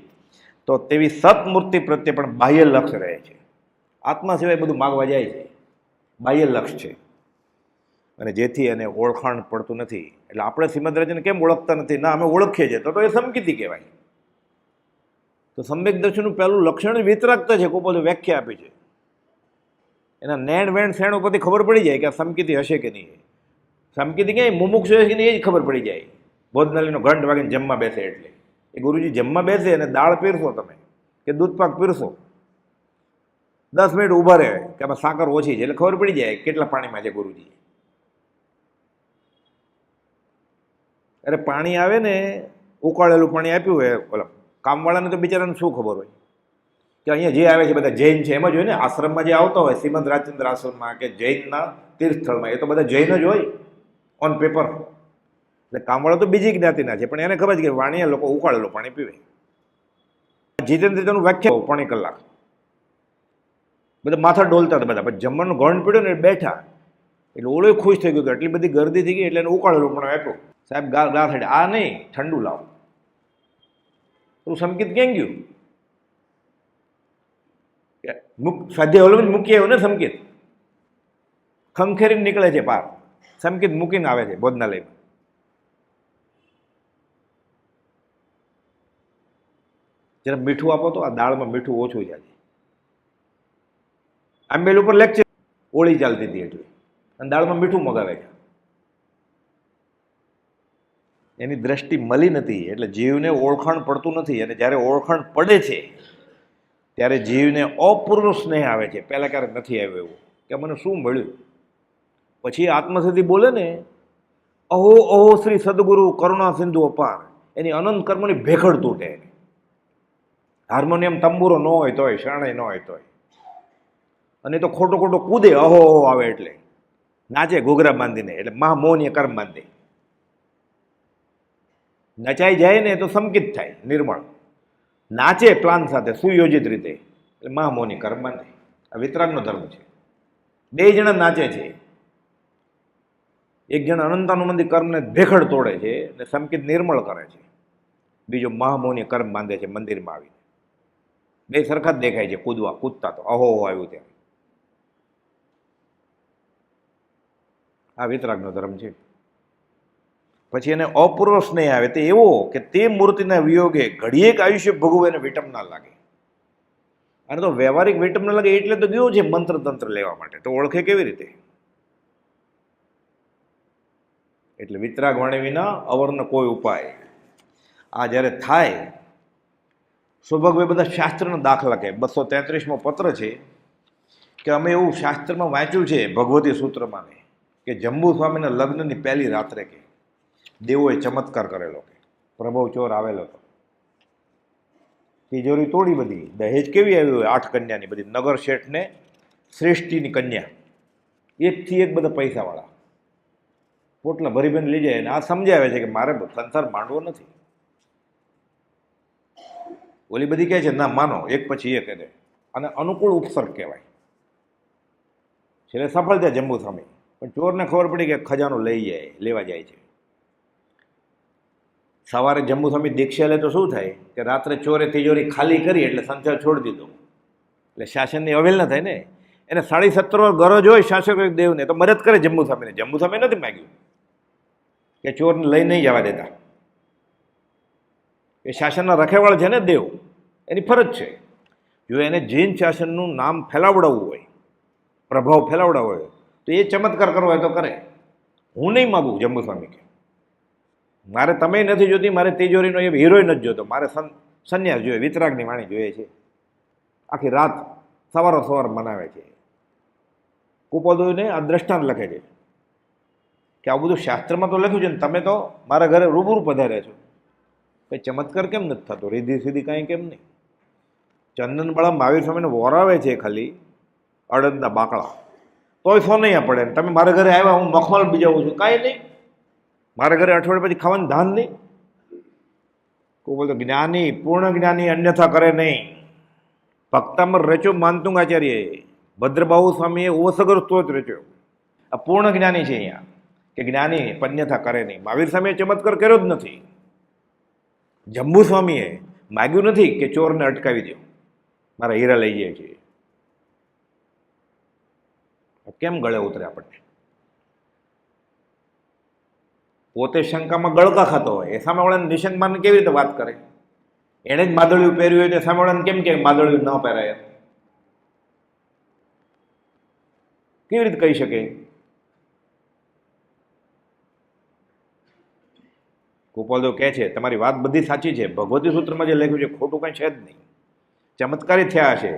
તો તેવી સત્મૂર્તિ પ્રત્યે પણ બાહ્ય લક્ષ રહે છે. આત્મા સિવાય બધું માગવા જાય છે. બાહ્ય લક્ષ છે અને જેથી એને ઓળખાણ પડતું નથી. એટલે આપણે શ્રીમદ્રાજને કેમ ઓળખતા નથી? ના, અમે ઓળખીએ છીએ તો એ સમકીતી કહેવાય. તો સમ્યક દર્શનનું પહેલું લક્ષણ વિતરાગતા છે. કોઈ બધું વ્યાખ્યા આપી છે. એના નેણ વેણ શેણ ઉપરથી ખબર પડી જાય કે આ સમકીતી હશે કે નહીં. સમકીતી ક્યાંય મુમુક્ષુ હશે કે નહીં એ જ ખબર પડી જાય. ભોજનાલયનો ઘંટ વાગીને જમવા બેસે એટલે એ ગુરુજી જમવા બેસે અને દાળ પીરસો તમે કે દૂધપાક પીરસો, 10 મિનિટ ઊભા રહે કે આમાં સાકર ઓછી છે એટલે ખબર પડી જાય કેટલા પાણીમાં છે ગુરુજી. અરે પાણી આવે ને ઉકાળેલું પાણી આપ્યું હોય ઓલા કામવાળાને તો બિચારાને શું ખબર હોય કે અહીંયા જે આવે છે બધા જૈન છે. એમાં જ હોય ને આશ્રમમાં જે આવતા હોય શ્રીમદ રાજચંદ્ર આશ્રમમાં કે જૈનના તીર્થસ્થળમાં, એ તો બધા જૈન જ હોય ઓન પેપર. એટલે કામવાળા તો બીજી જ્ઞાતિના છે પણ એને ખબર છે કે વાણિયા લોકો ઉકાળેલું પાણી પીવે. જીતેન્દ્ર તેનું વ્યાખ્યા પાણી કલાક બધા માથા ડોલતા હતા બધા. પછી જમવાનું ઘણ પીડ્યો ને બેઠા એટલે ઓળો ખુશ થઈ ગયો કે આટલી બધી ગરદી થઈ ગઈ એટલે એને ઉકાળેલું પણ આપ્યું. સાહેબ ગા થાય આ નહીં ઠંડુ લાવો. તું સમકીત ક્યાં ગયું? સ્વાધ્યાય ઓલો મૂકી આવ્યો ને સમકીત ખંખેરીને નીકળે છે પાર. સમકીત મૂકીને આવે છે ભોજનાલયમાં. જરા મીઠું આપો તો આ દાળમાં મીઠું ઓછું જાય. આંબેલ ઉપર લેક્ચર ઓળી ચાલતી હતી એટલે અને દાળમાં મીઠું મગાવે છે. એની દ્રષ્ટિ મળી નથી એટલે જીવને ઓળખાણ પડતું નથી. અને જ્યારે ઓળખાણ પડે છે ત્યારે જીવને અપૂર્વ સ્નેહ આવે છે. પહેલાં ક્યારેક નથી આવ્યો એવું કે મને શું મળ્યું. પછી આત્મસિદ્ધિ બોલે ને અહો અહો શ્રી સદગુરુ કરુણા સિંધુ અપાર. એની અનંત કર્મની ભેખડ તૂટે. હાર્મોનિયમ તંબુરો ન હોય તોય, શરણાઈ ન હોય તોય. અને તો ખોટો ખોટો કૂદે અહો અહો આવે એટલે નાચે ઘૂઘરા બાંધીને. એટલે મહામૌનીય કર્મ બાંધે. નચાઈ જાય ને તો સંકિત થાય નિર્મળ. નાચે પ્લાન સાથે સુયોજિત રીતે એટલે મહામૌની કર્મ બાંધે. આ વિતરાગનો ધર્મ છે. બે જણા નાચે છે એક જણ અનંતાનું મંદિર કર્મને ભેખડ તોડે છે અને સંકિત નિર્મળ કરે છે, બીજો મહામૌની કર્મ બાંધે છે મંદિરમાં આવીને. બે સરખા જ દેખાય છે કૂદતા તો અહો આવ્યું ત્યારે. આ વિતરાગનો ધર્મ છે. પછી એને અપૂર્વ સ્નેહ આવે તે એવો કે તે મૂર્તિના વિયોગે ઘડીએ એક આયુષ્ય ભોગવું એને વિટમ ના લાગે. અને તો વ્યવહારિક વિટમ ના લાગે એટલે તો ગયો છે મંત્ર તંત્ર લેવા માટે, તો ઓળખે કેવી રીતે? એટલે વિતરાગ વાણી વિના અવરનો કોઈ ઉપાય. આ જ્યારે થાય, સૌભાગભાઈ બધા શાસ્ત્રના દાખલા કહે. 233મો પત્ર છે કે અમે એવું શાસ્ત્રમાં વાંચ્યું છે ભગવતી સૂત્રમાં કે જંબુ સ્વામીના લગ્નની પહેલી રાત્રે કે દેવોએ ચમત્કાર કરેલો, કે પ્રભવ ચોર આવેલો હતો, તિજોરી તોડી બધી. દહેજ કેવી આવી હોય 8 કન્યાની બધી, નગર શેઠને શ્રેષ્ઠીની કન્યા, એકથી એક બધા પૈસાવાળા પોટલા ભરી ભરીને લઈ જાય. અને આ સમજાવે છે કે મારે સંસાર માંડવો નથી. ઓલી બધી કહે છે ના માનો, એક પછી એક એને, અને અનુકૂળ ઉપસર્ગ કહેવાય. છેલ્લે સફળ થયા જંબુ સ્વામી, પણ ચોરને ખબર પડી કે ખજાનો લેવા જાય છે. સવારે જંબુ સ્વામી દીક્ષા લે તો શું થાય કે રાત્રે ચોરે તિજોરી ખાલી કરી એટલે સંસાર છોડી દીધો. એટલે શાસનની અવહેલના થાય ને. એને 17.5 ગરજ હોય શાસક દેવને તો મદદ કરે જંબુ સ્વામીને. જંબુ સ્વામી નથી માગ્યું કે ચોરને લઈ નહીં જવા દેતા. એ શાસનના રખેવાળ છે ને દેવ, એની ફરજ છે. જો એને જૈન શાસનનું નામ ફેલાવડાવવું હોય, પ્રભાવ ફેલાવડાવવો હોય, તો એ ચમત્કાર કરવો હોય તો કરે. હું નહીં માગું જંબુ સ્વામી કે મારે તમે નથી જોતી, મારે તિજોરીનો એ હીરોય નથી જોતો, મારે સંન્યાસ જોઈએ, વિતરાગની વાણી જોઈએ છે. આખી રાત સવાર મનાવે છે. કુપોદોને આ દ્રષ્ટાંત લખે છે કે આ બધું શાસ્ત્રમાં તો લખ્યું છે ને તમે તો મારા ઘરે રૂબરૂ પધાર્યા છો, કંઈ ચમત્કાર કેમ નથી થતો? રીધી સીધી કાંઈ કેમ નહીં? ચંદનબાળા મહાવીર સ્વામીને વોરાવે છે ખાલી અડદના બાકડા, તોય સોનૈયા પડે ને તમે મારા ઘરે આવ્યા, હું મખમલ બીજાવું છું, કાંઈ નહીં. મારા ઘરે અઠવાડિયા પછી ખાવાનું ધાન નહીં. કોઈ બોલતો જ્ઞાની પૂર્ણ જ્ઞાની અન્યથા કરે નહીં. ભક્તામર રચ્યો માનતુંગાચાર્ય, ભદ્રબાહુ સ્વામીએ ઓસગર સ્તોત્ર રચ્યો. આ પૂર્ણ જ્ઞાની છે અહીંયા, કે જ્ઞાની અન્યથા કરે નહીં. મહાવીર સ્વામીએ ચમત્કાર કર્યો જ નથી. જંબુ સ્વામીએ માગ્યું નથી કે ચોરને અટકાવી દો, મારા હીરા લઈ જાય છે. કેમ ગળે ઉતરે આપણને? પોતે શંકામાં ગળકા ખાતો હોય, એ સામેવાળાને નિશંકમાન કેવી રીતે વાત કરે? એણે જ માદળિયું પહેર્યું હોય તો સામેવાળાને કેમ કે માદળિયું ન પહેરાય? કેવી રીતે કહી શકે? ગોપાલદેવ કહે છે તમારી વાત બધી સાચી છે, ભગવતી સૂત્રમાં જે લખ્યું છે ખોટું કંઈ છે જ નહીં. ચમત્કારી થયા હશે,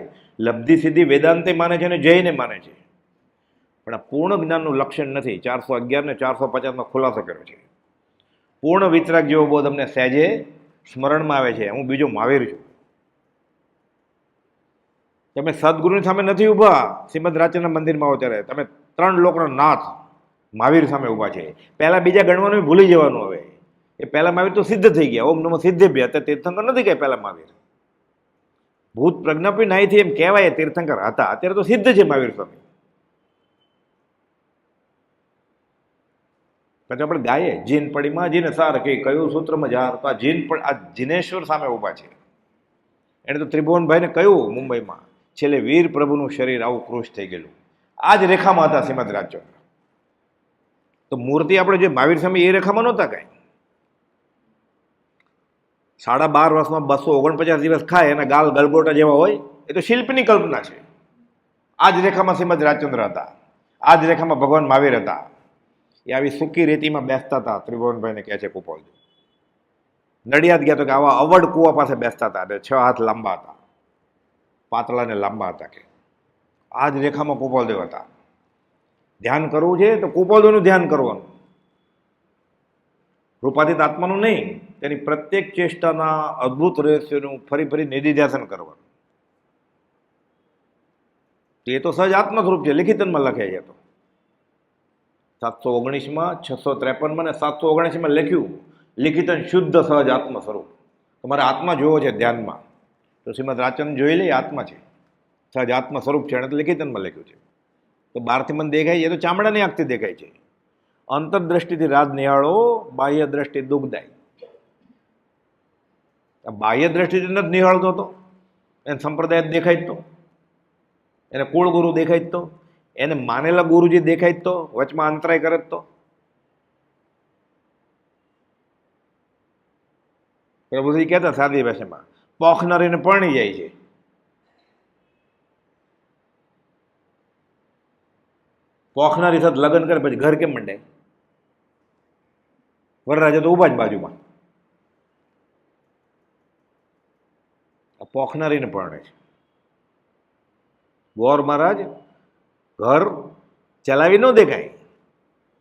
લબ્ધિ સિદ્ધિ વેદાંતે માને છે અને જૈને માને છે, પણ આ પૂર્ણ જ્ઞાનનું લક્ષણ નથી. 411 ને 450માં ખુલાસો કર્યો છે. પૂર્ણ વિતરાગ જેવો બોધ અમને સહેજે સ્મરણમાં આવે છે. હું બીજો મહાવીર છું. તમે સદગુરુની સામે નથી ઊભા. શ્રીમદ રાજચંદ્ર મંદિરમાં આવો ત્યારે તમે 3 લોકનો નાથ મહાવીર સામે ઊભા છે. પહેલાં બીજા ગણવાનું ભૂલી જવાનું. હવે એ પહેલા મહાવીર તો સિદ્ધ થઈ ગયા. ઓમ નમો સિદ્ધેભ્ય. અત્યારે તીર્થંકર નથી કે પહેલા મહાવીર ભૂત પ્રજ્ઞાપી નાહીથી એમ કહેવાય તીર્થંકર હતા. અત્યારે તો સિદ્ધ છે મહાવીર સ્વામી. પછી આપણે ગાઈએ જીન પડીમાં જીને સાર કે કયું સૂત્રમાં જાર, તો આ જીન પણ આ જીનેશ્વર સામે ઊભા છે. એણે તો ત્રિભુવનભાઈને કહ્યું મુંબઈમાં છેલ્લે વીર પ્રભુનું શરીર આવું કૃશ થઈ ગયેલું. આ જ રેખામાં હતા શ્રીમદ રાજચંદ્ર. તો મૂર્તિ આપણે જે મહાવીર સ્વામી એ રેખામાં નહોતા કાંઈ. 12.5 વર્ષમાં 249 દિવસ ખાય એના ગાલ ગલગોટા જેવા હોય, એ તો શિલ્પની કલ્પના છે. આ જ રેખામાં શ્રીમદ રાજચંદ્ર હતા. આ જ રેખામાં ભગવાન મહાવીર હતા. એ આવી સૂકી રેતીમાં બેસતા હતા. ત્રિભુવનભાઈને કહે છે કુપોલ, નડિયાદ ગયા તો કે આવા અવડ કુવા પાસે બેસતા હતા. એટલે 6 હાથ લાંબા હતા, પાતળા ને લાંબા હતા. કે આ જ રેખામાં કુપોલદેવ હતા. ધ્યાન કરવું છે તો કુપોલદેવનું ધ્યાન કરવાનું, રૂપાતીત આત્માનું નહીં. તેની પ્રત્યેક ચેષ્ટાના અદ્ભુત રહસ્યનું ફરી ફરી નિધિધ્યાસન કરવાનું. એ તો સહજ આત્મ સ્વરૂપ છે. લિખિતનમાં લખે છે. તો 719માં 653માં ને 779માં લખ્યું લિખિતન શુદ્ધ સહજ આત્મ સ્વરૂપ. તમારે આત્મા જોવો છે ધ્યાનમાં તો શ્રીમદ રાજચંદ્ર જોઈ લે, આત્મા છે, સહજ આત્મ સ્વરૂપ છે. એને તો લિખિતનમાં લખ્યું છે. તો બહારથી મને દેખાય એ તો ચામડાની આંખથી દેખાય છે. અંતરદ્રષ્ટિથી રાજ નિહાળો, બાહ્ય દ્રષ્ટિ દુઃખદાય. બાહ્ય દ્રષ્ટિથી નથી નિહાળતો તો એને સંપ્રદાય દેખાય જ તો, એને કુળ ગુરુ દેખાય જ તો, એને માનેલા ગુરુજી દેખાય જ તો, વચમાં અંતરાય કરે જ તો. પ્રભુજી કહેતા સાદી ભાષામાં, પોખનારીને પરણી જાય છે. પોખનારી સાથે લગ્ન કરે પછી ઘર કેમ મંડે? વરરાજા તો ઉભા જ બાજુમાં. પોખનારીને પરણે છે. ગોર મહારાજ ઘર ચલાવી ન દેખાય,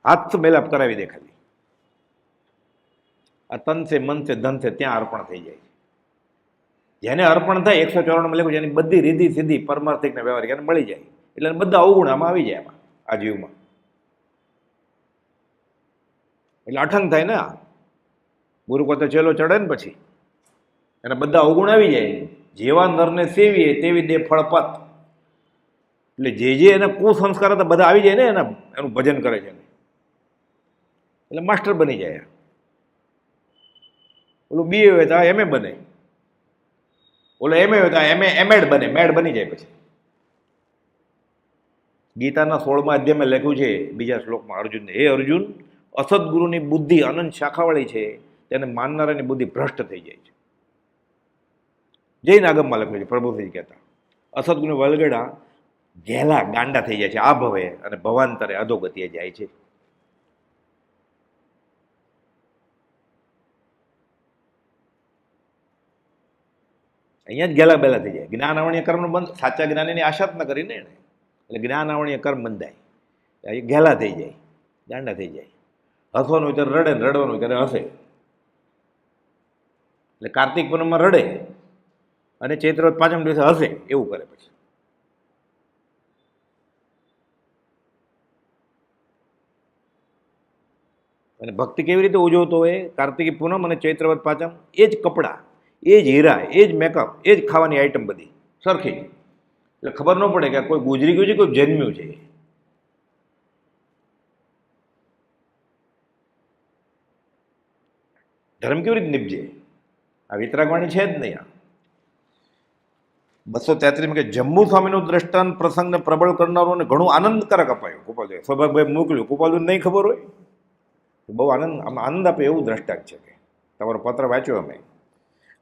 હાથ મેલાપ કરાવી દે ખાલી. આ તન છે, મન છે, ધન છે, ત્યાં અર્પણ થઈ જાય છે. જેને અર્પણ થાય 194 લખ્યું, જેની બધી રીધી સીધી પરમાર્થિક ને વ્યવહારિક એને મળી જાય, એટલે બધા અવગુણ આમાં આવી જાય એમાં આ જીવમાં. એટલે અઠંગ થાય ને, ગુરુ પોતે ચેલો ચડે ને પછી એને બધા અવગુણ આવી જાય. જેવા નરને સેવીએ તેવી દે ફળપત. એટલે જે એને કુસંસ્કાર હતા બધા આવી જાય ને એનું ભજન કરે છે, એટલે માસ્ટર બની જાય. ઓલું BA હોય તો MA બને, ઓલો MA હોય તો એમએડ બને, મેડ બની જાય પછી. ગીતાના 16મા અધ્યાયમાં લખ્યું છે બીજા શ્લોકમાં અર્જુનને, હે અર્જુન, અસદગુરુની બુદ્ધિ અનંત શાખાવાળી છે, તેને માનનારાની બુદ્ધિ ભ્રષ્ટ થઈ જાય છે. જૈન આગમમાં લખ્યું છે, પ્રભુજી કહેતા અસદગુરુ વલગડા ઘેલા ગાંડા થઈ જાય છે આ ભવે, અને ભવાંતરે અધોગતિએ જાય છે. અહીંયા જ ગેલા બેલા થઈ જાય. જ્ઞાન આવણીય કર્મનો બંધ, સાચા જ્ઞાનીની આશા જ ન કરીને એને, એટલે જ્ઞાન આવણીય કર્મ બંધાય, ગેલા થઈ જાય, ગાંડા થઈ જાય. હસવાનું હોય ત્યારે રડે, ને રડવાનું હોય ત્યારે હસે. એટલે કાર્તિક પૂનમમાં રડે અને ચૈત્ર વદ પાંચમ દિવસે હસે, એવું કરે પછી. અને ભક્તિ કેવી રીતે ઉજવતો હોય? કાર્તિકી પૂનમ અને ચૈત્ર વદ પાંચમ, એ જ કપડાં, એ જ હીરા, એ જ મેકઅપ, એ જ ખાવાની આઈટમ બધી સરખી. એટલે ખબર ન પડે કે કોઈ ગુજરી ગયું છે, કોઈ જન્મ્યું છે. ધર્મ કેવી રીતે નિપજે? આ વિતરાગવાણી છે જ નહીં. આ 233 કે જંબુ સ્વામીનું દ્રષ્ટાંત પ્રસંગને પ્રબળ કરનારોને ઘણું આનંદકારક અપાયું. ગોપાલભાઈ સૌભાગભાઈ મોકલ્યું, ગોપાલભાઈ નહીં ખબર હોય, બહુ આનંદ આપે એવું દ્રષ્ટાંત છે. કે તમારો પત્ર વાંચ્યો અમે.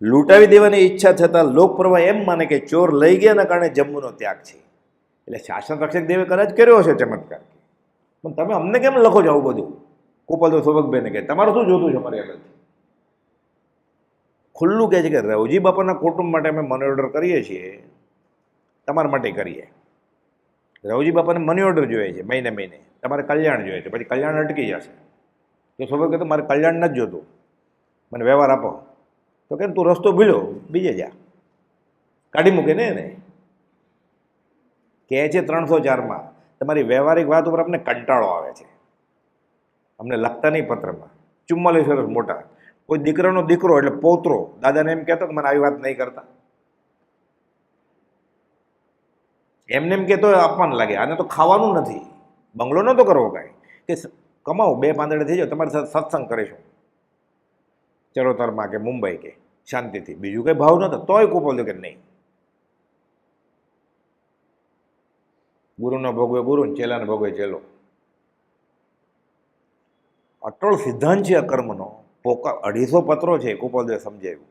લૂંટાવી દેવાની ઈચ્છા થતાં લોકપ્રવાહ એમ માને કે ચોર લઈ ગયાના કારણે જમ્મુનો ત્યાગ છે. એટલે શાસન રક્ષક દેવે કદાચ કર્યો હશે ચમત્કાર, પણ તમે અમને કેમ લખો છો આવું બધું? ગોપાલભાઈ સૌભાગભાઈને કહે, તમારું શું જોતું છે અમારી આગળથી? ખુલ્લું કહે છે કે રવજી બાપાના કુટુંબ માટે અમે મની ઓર્ડર કરીએ છીએ, તમારા માટે કરીએ. રવજી બાપાને મની ઓર્ડર જોઈએ છે મહિને મહિને, તમારે કલ્યાણ જોઈએ છે, પછી કલ્યાણ અટકી જશે. તો સ્વભાવ કહેતો મારે કલ્યાણ નથી જોતું, મને વ્યવહાર આપો. તો કે તું રસ્તો ભૂલ્યો, બીજે જા, કાઢી મૂકે ને એને. કહે છે 304માં, તમારી વ્યવહારિક વાત ઉપર અમને કંટાળો આવે છે, અમને લખતા નહીં પત્રમાં. 44 વર્ષ મોટા, કોઈ દીકરાનો દીકરો એટલે પૌત્રો દાદાને એમ કહેતો કે મને આવી વાત નહીં કરતા. એમને એમ કહેતો આપવાનું લાગે, આને તો ખાવાનું નથી, બંગલો નહોતો કરવો કાંઈ, કે કમાવો 2 પાંદડે થઈ જાઓ, તમારી સાથે સત્સંગ કરીશું ચરોતરમાં કે મુંબઈ કે શાંતિથી, બીજું કંઈ ભાવ નહોતો. તોય કોપો કે નહીં, ગુરુનો ભોગવે ગુરુ, ચેલાને ભોગવે ચેલો. અટળ સિદ્ધાંત છે અકર્મનો. 250 પત્રો છે ગોપાલદેવે સમજાવ્યું,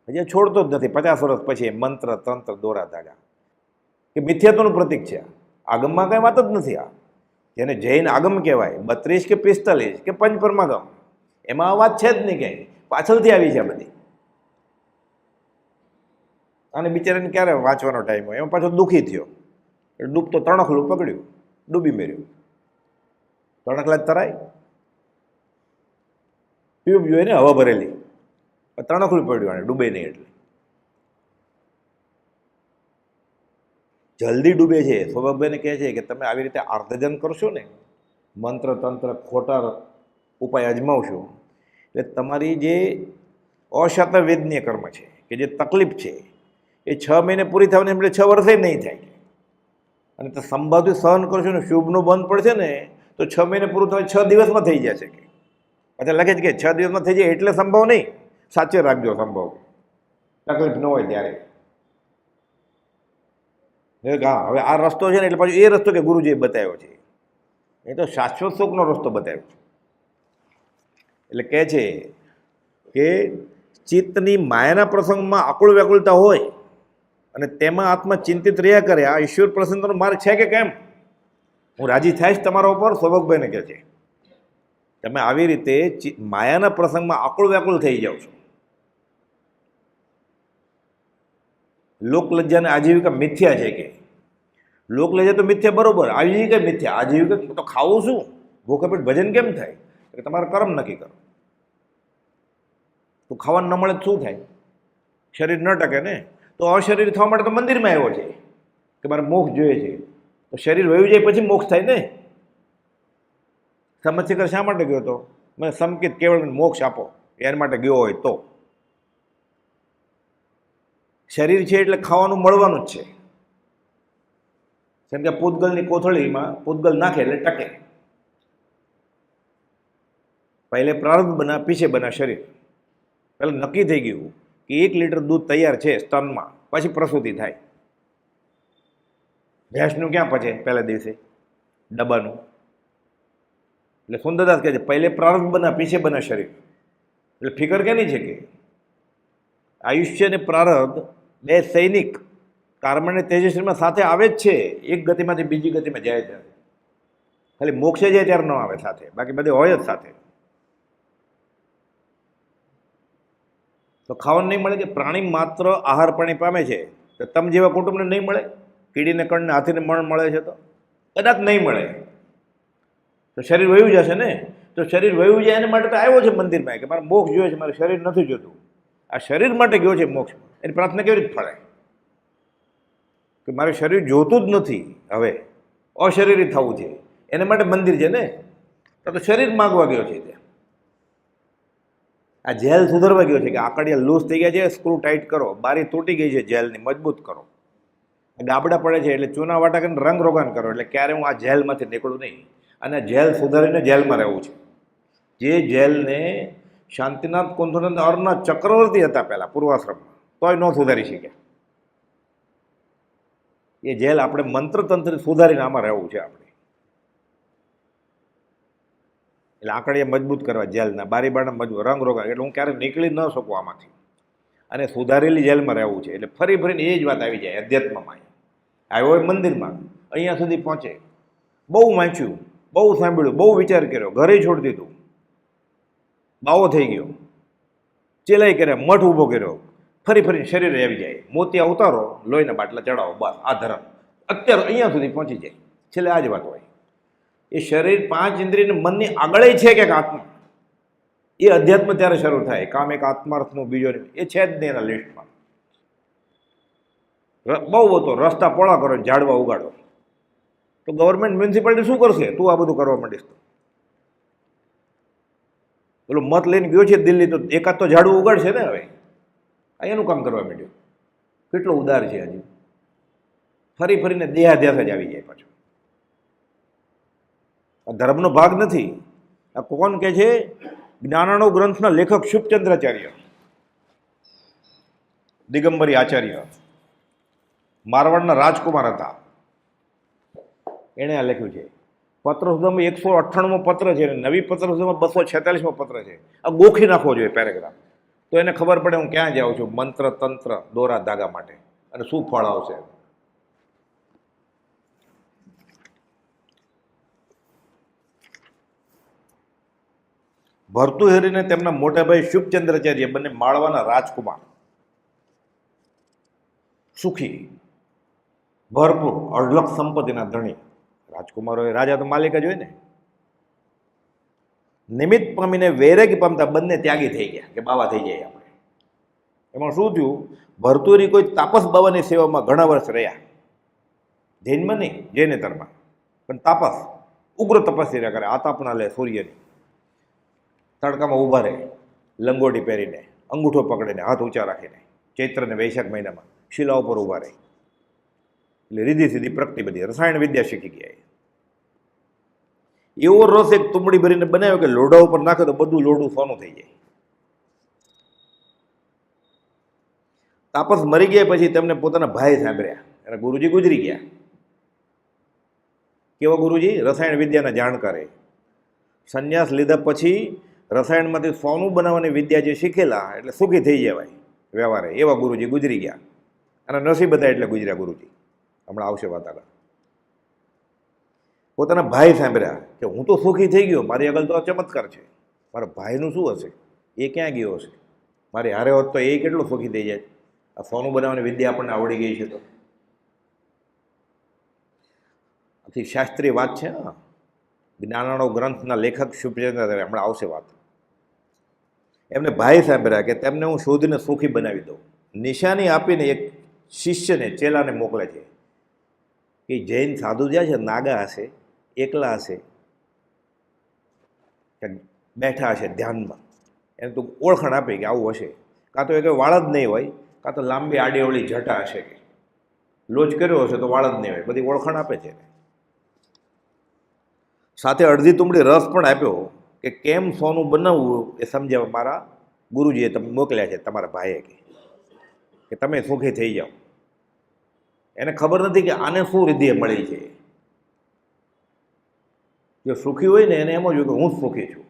હજી છોડતો જ નથી. 50 વર્ષ પછી મંત્ર તંત્ર દોરા ધાગા કે મિથ્યાત્વનું પ્રતીક છે. આગમમાં કાંઈ વાત જ નથી. આ જેને જૈન આગમ કહેવાય, 32 કે 45 કે પંચપરમાગમ, એમાં આ વાત છે જ નહીં ક્યાંય, પાછળથી આવી છે બધી. અને બિચારાને ક્યારે વાંચવાનો ટાઈમ હોય, એમાં પાછો દુઃખી થયો, ડૂબતો તણખલું પકડ્યું, ડૂબી મેર્યું. તણખલા જ તરાય, ટ્યુબ જોઈએ ને હવા ભરેલી, તણખલું પડ્યું, આને ડૂબે નહીં. એટલે જલ્દી ડૂબે છે. સૌભાગભાઈને કહે છે કે તમે આવી રીતે આર્ધજન કરશો ને, મંત્ર તંત્ર ખોટા ઉપાય અજમાવશો, એટલે તમારી જે અશાત વેદનીય કર્મ છે, કે જે તકલીફ છે, એ 6 મહિને પૂરી થવાની એટલે 6 વર્ષે નહીં થાય. અને તો સંભાવથી સહન કરશો ને, શુભનું બંધ પડશે ને તો 6 મહિને પૂરું થાય 6 દિવસમાં થઈ જશે કે પછી લખે છે કે 6 દિવસમાં થઈ જાય એટલે સંભવ નહીં, સાચે રાખજો સંભવ, તકલીફ ન હોય ત્યારે. હા, હવે આ રસ્તો છે ને એટલે પાછું એ રસ્તો કે ગુરુજીએ બતાવ્યો છે, એ તો શાશ્વત સુખનો રસ્તો બતાવ્યો છે. એટલે કહે છે કે ચિત્તની માયાના પ્રસંગમાં આકુળ વ્યાકુળતા હોય અને તેમાં આત્મા ચિંતિત રહ્યા કરે, આ ઈશ્વર પ્રસન્નતાનો માર્ગ છે કે કેમ? હું રાજી થઈશ તમારા ઉપર, સૌભગભાઈને કહે છે. તમે આવી રીતે માયાના પ્રસંગમાં આકુળ વ્યાકુળ થઈ જાઓ છો. લોકલજ્જાને આજીવિકા મિથ્યા છે કે લોકલજ્જા તો મિથ્યા બરોબર, આજીવિકા મિથ્યા. આજીવિકા તો ખાવું શું, ભૂખે પેટ ભજન કેમ થાય? કે તમારા કર્મ નક્કી કરો. તો ખાવાનું ન મળે તો શું થાય? શરીર ન ટકે ને. તો અશરીર થવા માટે તો મંદિરમાં આવ્યો છે કે મારે મોક્ષ જોઈએ છે. તો શરીર વયું જાય પછી મોક્ષ થાય ને. સમજશેખર શા માટે ગયો હતો? મને સંકેત કેવળ મોક્ષ આપો, એના માટે ગયો હોય તો. શરીર છે એટલે ખાવાનું મળવાનું જ છે. જેમ કે પૂતગલની કોથળીમાં પૂતગલ નાખે એટલે ટકે. પહેલે પ્રારબ્ધ બના, પીછે બના શરીર. પહેલાં નક્કી થઈ ગયું કે 1 લીટર દૂધ તૈયાર છે સ્તનમાં, પછી પ્રસૂતિ થાય. ભેંસનું ક્યાં પચે પહેલા દિવસે ડબ્બાનું? એટલે સુંદરદાસ કહે છે પહેલે પ્રારબ્ધ બના, પીછે બના શરીર. એટલે ફિકર કેની છે કે આયુષ્ય અને પ્રારબ્ધ બે સૈનિક કાર્બન અને તેજસ્વીમાં સાથે આવે જ છે. એક ગતિમાંથી બીજી ગતિમાં જાય છે. ખાલી મોક્ષે જાય ત્યારે ન આવે સાથે, બાકી બધે હોય જ સાથે. તો ખાવાનું નહીં મળે કે પ્રાણી માત્ર આહાર પાણી પામે છે, તો તમ જેવા કુટુંબને નહીં મળે? કીડીને કણને હાથીને મણ મળે છે તો કદાચ નહીં મળે. તો શરીર વયું જશે ને. તો શરીર વયું જાય એના માટે તો આવ્યો છે મંદિરમાં કે મારે મોક્ષ જોઈએ છે, મારે શરીર નથી જોતું. આ શરીર માટે ગયો છે મોક્ષ. એની પ્રાર્થના કેવી રીતે ફળે? કે મારે શરીર જોતું જ નથી, હવે અશરીરી થવું છે, એના માટે મંદિર છે ને. તો શરીર માગવા ગયો છે ત્યાં. આ જેલ સુધરવા ગયો છે કે આકડિયા લૂઝ થઈ ગયા છે, સ્ક્રૂ ટાઈટ કરો, બારી તૂટી ગઈ છે જેલની, મજબૂત કરો. ગાબડા પડે છે એટલે ચૂના વાટા કરીને રંગ રોગાન કરો, એટલે ક્યારે હું આ જેલમાંથી નીકળું નહીં. અને જેલ સુધારીને જેલમાં રહેવું છે. જે જેલને શાંતિનાથ કુંથનાથ અરના ચક્રવર્તી હતા પહેલાં પૂર્વાશ્રમમાં, તોય ન સુધારી શક્યા. એ જેલ આપણે મંત્રતંત્ર સુધારીને આમાં રહેવું છે આપણે. એટલે આંકડિયા મજબૂત કરવા જેલના, બારી બારણા મજબૂત, રંગ રોગા, એટલે હું ક્યારેય નીકળી ન શકું આમાંથી. અને સુધારેલી જેલમાં રહેવું છે. એટલે ફરી ફરીને એ જ વાત આવી જાય અધ્યાત્મમાં. આવ્યો હોય મંદિરમાં, અહીંયા સુધી પહોંચે, બહુ વાંચ્યું, બહુ સાંભળ્યું, બહુ વિચાર કર્યો, ઘરે છોડી દીધું, બાવો થઈ ગયો, ચેલાઈ કર્યા, મઠ ઊભો કર્યો, ફરી ફરીને શરીરે આવી જાય, મોતિયા ઉતારો, લોહીના બાટલા ચડાવો, બસ આ ધર્મ. અત્યારે અહીંયા સુધી પહોંચી જાય. છેલ્લે આ જ વાત હોય. એ શરીર 5 ઇન્દ્રિયને મનની આગળ છે કે આત્મા, એ અધ્યાત્મ ત્યારે શરૂ થાય. કામ એક આત્માર્થનું, બીજો એ છે જ નહીં એના લિસ્ટમાં. બહુ હતો રસ્તા પોળા કરો, ઝાડવા ઉગાડો. તો ગવર્મેન્ટ મ્યુનિસિપાલિટી શું કરશે? તું આ બધું કરવા માંડીશ તો. પેલો મત લઈને ગયો છે દિલ્હી, તો એકાદ તો ઝાડવું ઉગાડશે ને. હવે એનું કામ કરવા માંડ્યો. કેટલો ઉદાર છે હજી. ફરી ફરીને દેહાધ્યાસ જ આવી જાય પાછો. આ ધર્મનો ભાગ નથી. આ કોણ કે છે? જ્ઞાનાણુ ગ્રંથના લેખક શુભચંદ્રાચાર્ય, દિગંબરી આચાર્ય, મારવાડના રાજકુમાર હતા. એણે આ લખ્યું છે. પત્રસુધામાં 198મો પત્ર છે, નવી પત્રસુધામાં 246મો પત્ર છે. આ ગોખી નાખવો જોઈએ પેરેગ્રાફ, તો એને ખબર પડે હું ક્યાં જાઉં છું મંત્ર તંત્ર દોરા ધાગા માટે, અને શું ફળ આવશે. ભર્તુહરિને તેમના મોટા ભાઈ શુભચંદ્રાચાર્ય બંને માળવાના રાજકુમાર, સુખી, ભરપૂર, અઢળક સંપત્તિના ધણી રાજકુમારો. રાજા તો માલિક જ હોય ને. નિમિત્ત પામીને વૈરાગી પામતા બંને ત્યાગી થઈ ગયા કે બાવા થઈ જાય આપણે. એમાં શું થયું? ભર્તુહરિ કોઈ તાપસ બાવાની સેવામાં ઘણા વર્ષ રહ્યા. જૈનમાં નહીં, જૈનેતરમાં, પણ તાપસ, ઉગ્ર તપસ્યા કરે. આતાપના લે સૂર્યની, તડકામાં ઊભા રહે, લંગોટી પહેરીને, અંગૂઠો પકડીને, હાથ ઊંચા રાખીને, ચૈત્ર અને વૈશાખ મહિનામાં શિલા ઉપર ઊભા રહે. એટલે રીધી સીધી પ્રગતિ બધી રસાયણ વિદ્યા શીખી ગયા. એવો રસ એક તુંબડી ભરીને બનાવ્યો કે લોઢા ઉપર નાખે તો બધું લોઢું સોનું થઈ જાય. તાપસ મરી ગયા પછી તેમને પોતાના ભાઈ સાંભળ્યા અને ગુરુજી ગુજરી ગયા. કેવા ગુરુજી? રસાયણ વિદ્યાના જાણકારે. સંન્યાસ લીધા પછી રસાયણમાંથી સોનું બનાવવાની વિદ્યા જે શીખેલા એટલે સુખી થઈ જવાય વ્યવહારે, એવા ગુરુજી ગુજરી ગયા. અને નસીબ હતા એટલે ગુજર્યા ગુરુજી. હમણાં આવશે વાત આગળ. પોતાના ભાઈ સાંભળ્યા કે હું તો સુખી થઈ ગયો, મારી આગળ તો ચમત્કાર છે, મારા ભાઈનું શું હશે? એ ક્યાં ગયો હશે? મારી હારે હોત તો એ કેટલો સુખી થઈ જાય. આ સોનું બનાવવાની વિદ્યા આપણને આવડી ગઈ છે તો. આથી શાસ્ત્રીય વાત છે. જ્ઞાનાણો ગ્રંથના લેખક શુભચંદ્ર, હમણાં આવશે વાત. એમને ભાઈ સાંભળ્યા કે તેમને હું શોધીને સુખી બનાવી દઉં. નિશાની આપીને એક શિષ્યને, ચેલાને મોકલે છે કે જૈન સાધુ જ્યાં છે, નાગા હશે, એકલા હશે, બેઠા હશે ધ્યાનમાં, એને તું ઓળખાણ આપે કે આવું હશે. કાં તો એ કંઈ વાળ જ નહીં હોય, કાં તો લાંબી આડીઅવળી જટા હશે, કે લોચ કર્યો હશે તો વાળ જ નહીં હોય, બધી ઓળખાણ આપે છે. સાથે અડધી તુંબડી રસ પણ આપ્યો કે કેમ સોનું બનાવવું એ સમજાવવા મારા ગુરુજીએ તમે મોકલ્યા છે, તમારા ભાઈએ, કે તમે સુખી થઈ જાઓ. એને ખબર નથી કે આને શું રિદ્ધિએ મળી છે. જો સુખી હોય ને એને એમ જ હોય કે હું જ સુખી છું.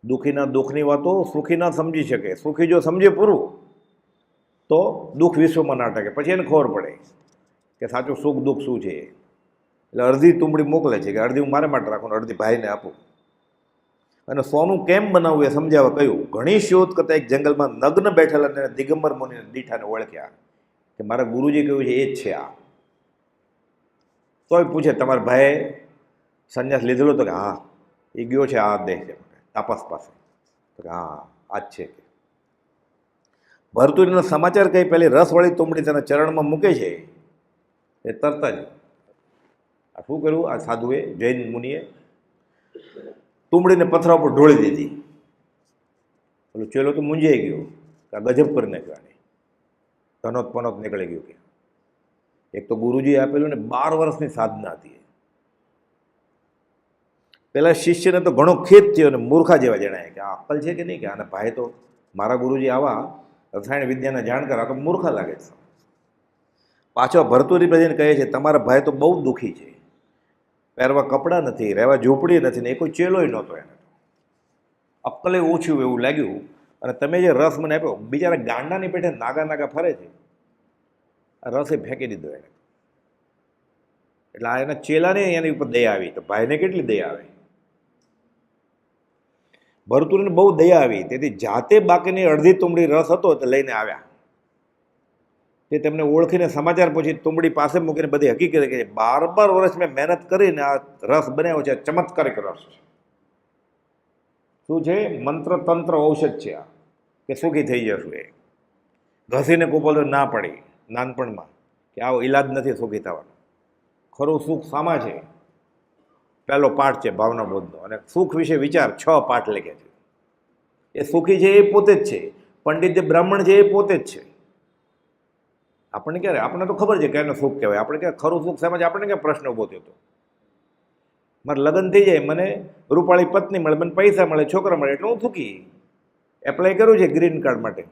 દુઃખીના દુઃખની વાતો સુખી ના સમજી શકે. સુખી જો સમજે પૂરું તો દુઃખ વિશ્વમાં ના ટકે. પછી એને ખબર પડે કે સાચું સુખ દુઃખ શું છે. એટલે અડધી તુંબડી મોકલે છે કે અડધી હું મારે માટે રાખું, અડધી ભાઈને આપું. અને સોનું કેમ બનાવવું એ સમજાવવા કહ્યું. ઘણી શોધ કરતા એક જંગલમાં નગ્ન બેઠેલા અને દિગંબર મુનિને દીઠાને ઓળખ્યા કે મારા ગુરુજી કહ્યું છે એ જ છે આ. તોય પૂછે તમારા ભાઈએ સંન્યાસ લીધેલો? તો કે હા, એ ગયો છે આ દેશ છે તાપસ પાસે. તો કે હા આ જ છે. ભરતુરીનો સમાચાર કહી પેલી રસવાળી તુંબડી તેના ચરણમાં મૂકે છે. એ તરત જ આ શું કર્યું? આ સાધુએ, જૈન મુનિએ તુંબડીને પથરા ઉપર ઢોળી દીધી. પેલો ચેલો તો મૂંઝાઈ ગયો કે આ ગજબ કરી નાખ્યો. ધનોત પનોત નીકળી ગયું. કે એક તો ગુરુજી આપેલું ને 12 વર્ષની સાધના હતી. પેલા શિષ્યને તો ઘણો ખેદ થયો અને મૂર્ખા જેવા જણાય કે આ અક્કલ છે કે નહીં, કે આના ભાઈ તો મારા ગુરુજી આવા રસાયણ વિદ્યાના જાણકાર, આ તો મૂર્ખા લાગે છે. પાછો ભરતુરી પ્રજાને કહે છે તમારા ભાઈ તો બહુ દુઃખી છે, પહેરવા કપડાં નથી, રહેવા ઝૂંપડી નથી, ને એ કોઈ ચેલોય નહોતો. એને અક્કલે ઓછું એવું લાગ્યું. અને તમે જે રસ મને આપ્યો, બિચારા ગાંડાની પેઠે નાગા નાગા ફરે છે, આ રસે ફેંકી દીધો એને. એટલે આ એના ચેલાને એની ઉપર દયા આવી, તો ભાઈને કેટલી દયા આવે. ભરતુરીને બહુ દયા આવી, તેથી જાતે બાકીની અડધી તુંબડી રસ હતો તે લઈને આવ્યા. તે તેમને ઓળખીને સમાચાર પછી તુંબડી પાસે મૂકીને બધી હકીકત કે 12 વર્ષ મેં મહેનત કરીને આ રસ બનાવ્યો છે, ચમત્કારિક રસ છે. શું છે? મંત્ર તંત્ર ઔષધ છે આ, કે સુખી થઈ જશું. એ ઘસીને કુપોલો ના પડી નાનપણમાં કે આવો ઈલાજ નથી સુખી થવાનો. ખરું સુખ સામા છે. પહેલો પાઠ છે ભાવના બોધનો, અને સુખ વિશે વિચાર 6 પાઠ લખે છે. એ સુખી છે એ પોતે જ છે, પંડિત જે બ્રાહ્મણ છે એ પોતે જ છે. આપણને ક્યારે, આપણને તો ખબર છે કે એનું સુખ કહેવાય. આપણે ક્યાં ખરું સુખ સમજ, આપણને ક્યાં પ્રશ્ન ઊભો થયો હતો. મારે લગ્ન થઈ જાય, મને રૂપાળી પત્ની મળે, મને પૈસા મળે, છોકરા મળે એટલે હું સુખી. એપ્લાય કર્યું છે ગ્રીન કાર્ડ માટે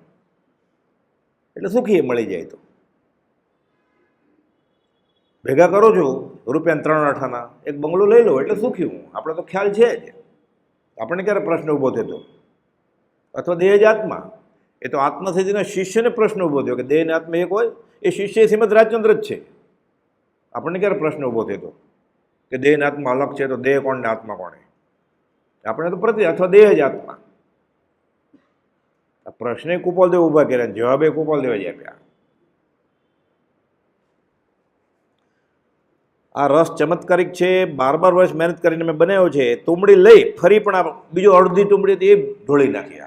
એટલે સુખી મળી જાય. તો ભેગા કરો છો રૂપિયા 3 આઠાના, એક બંગલો લઈ લો એટલે સુખી હું. આપણે તો ખ્યાલ છે જ. આપણને ક્યારે પ્રશ્ન ઊભો થયો? અથવા દેહ જ આત્મા, એ તો આત્મસિદ્ધિના શિષ્યને પ્રશ્ન ઊભો થયો કે દેહ ને આત્મા એક હોય. એ શિષ્ય શ્રીમદ રાજચંદ્ર જ છે. આપણને ક્યારે પ્રશ્ન ઊભો થયો કે દેહ ને આત્મા અલગ છે, તો દેહ કોણ ને આત્મા કોણ? આપણે તો પ્રતિ અથવા દેહ જ આત્મા. આ પ્રશ્ને કુપાલદેવ ઊભા કર્યા, જવાબે કુપાલદેવ જ આપ્યા. આ રસ ચમત્કારિક છે, 12 વર્ષ મહેનત કરીને મેં બનાવ્યો છે. તુંબડી લઈ ફરી પણ આ બીજો અડધી તુંબડી હતી એ ઢોળી નાખી.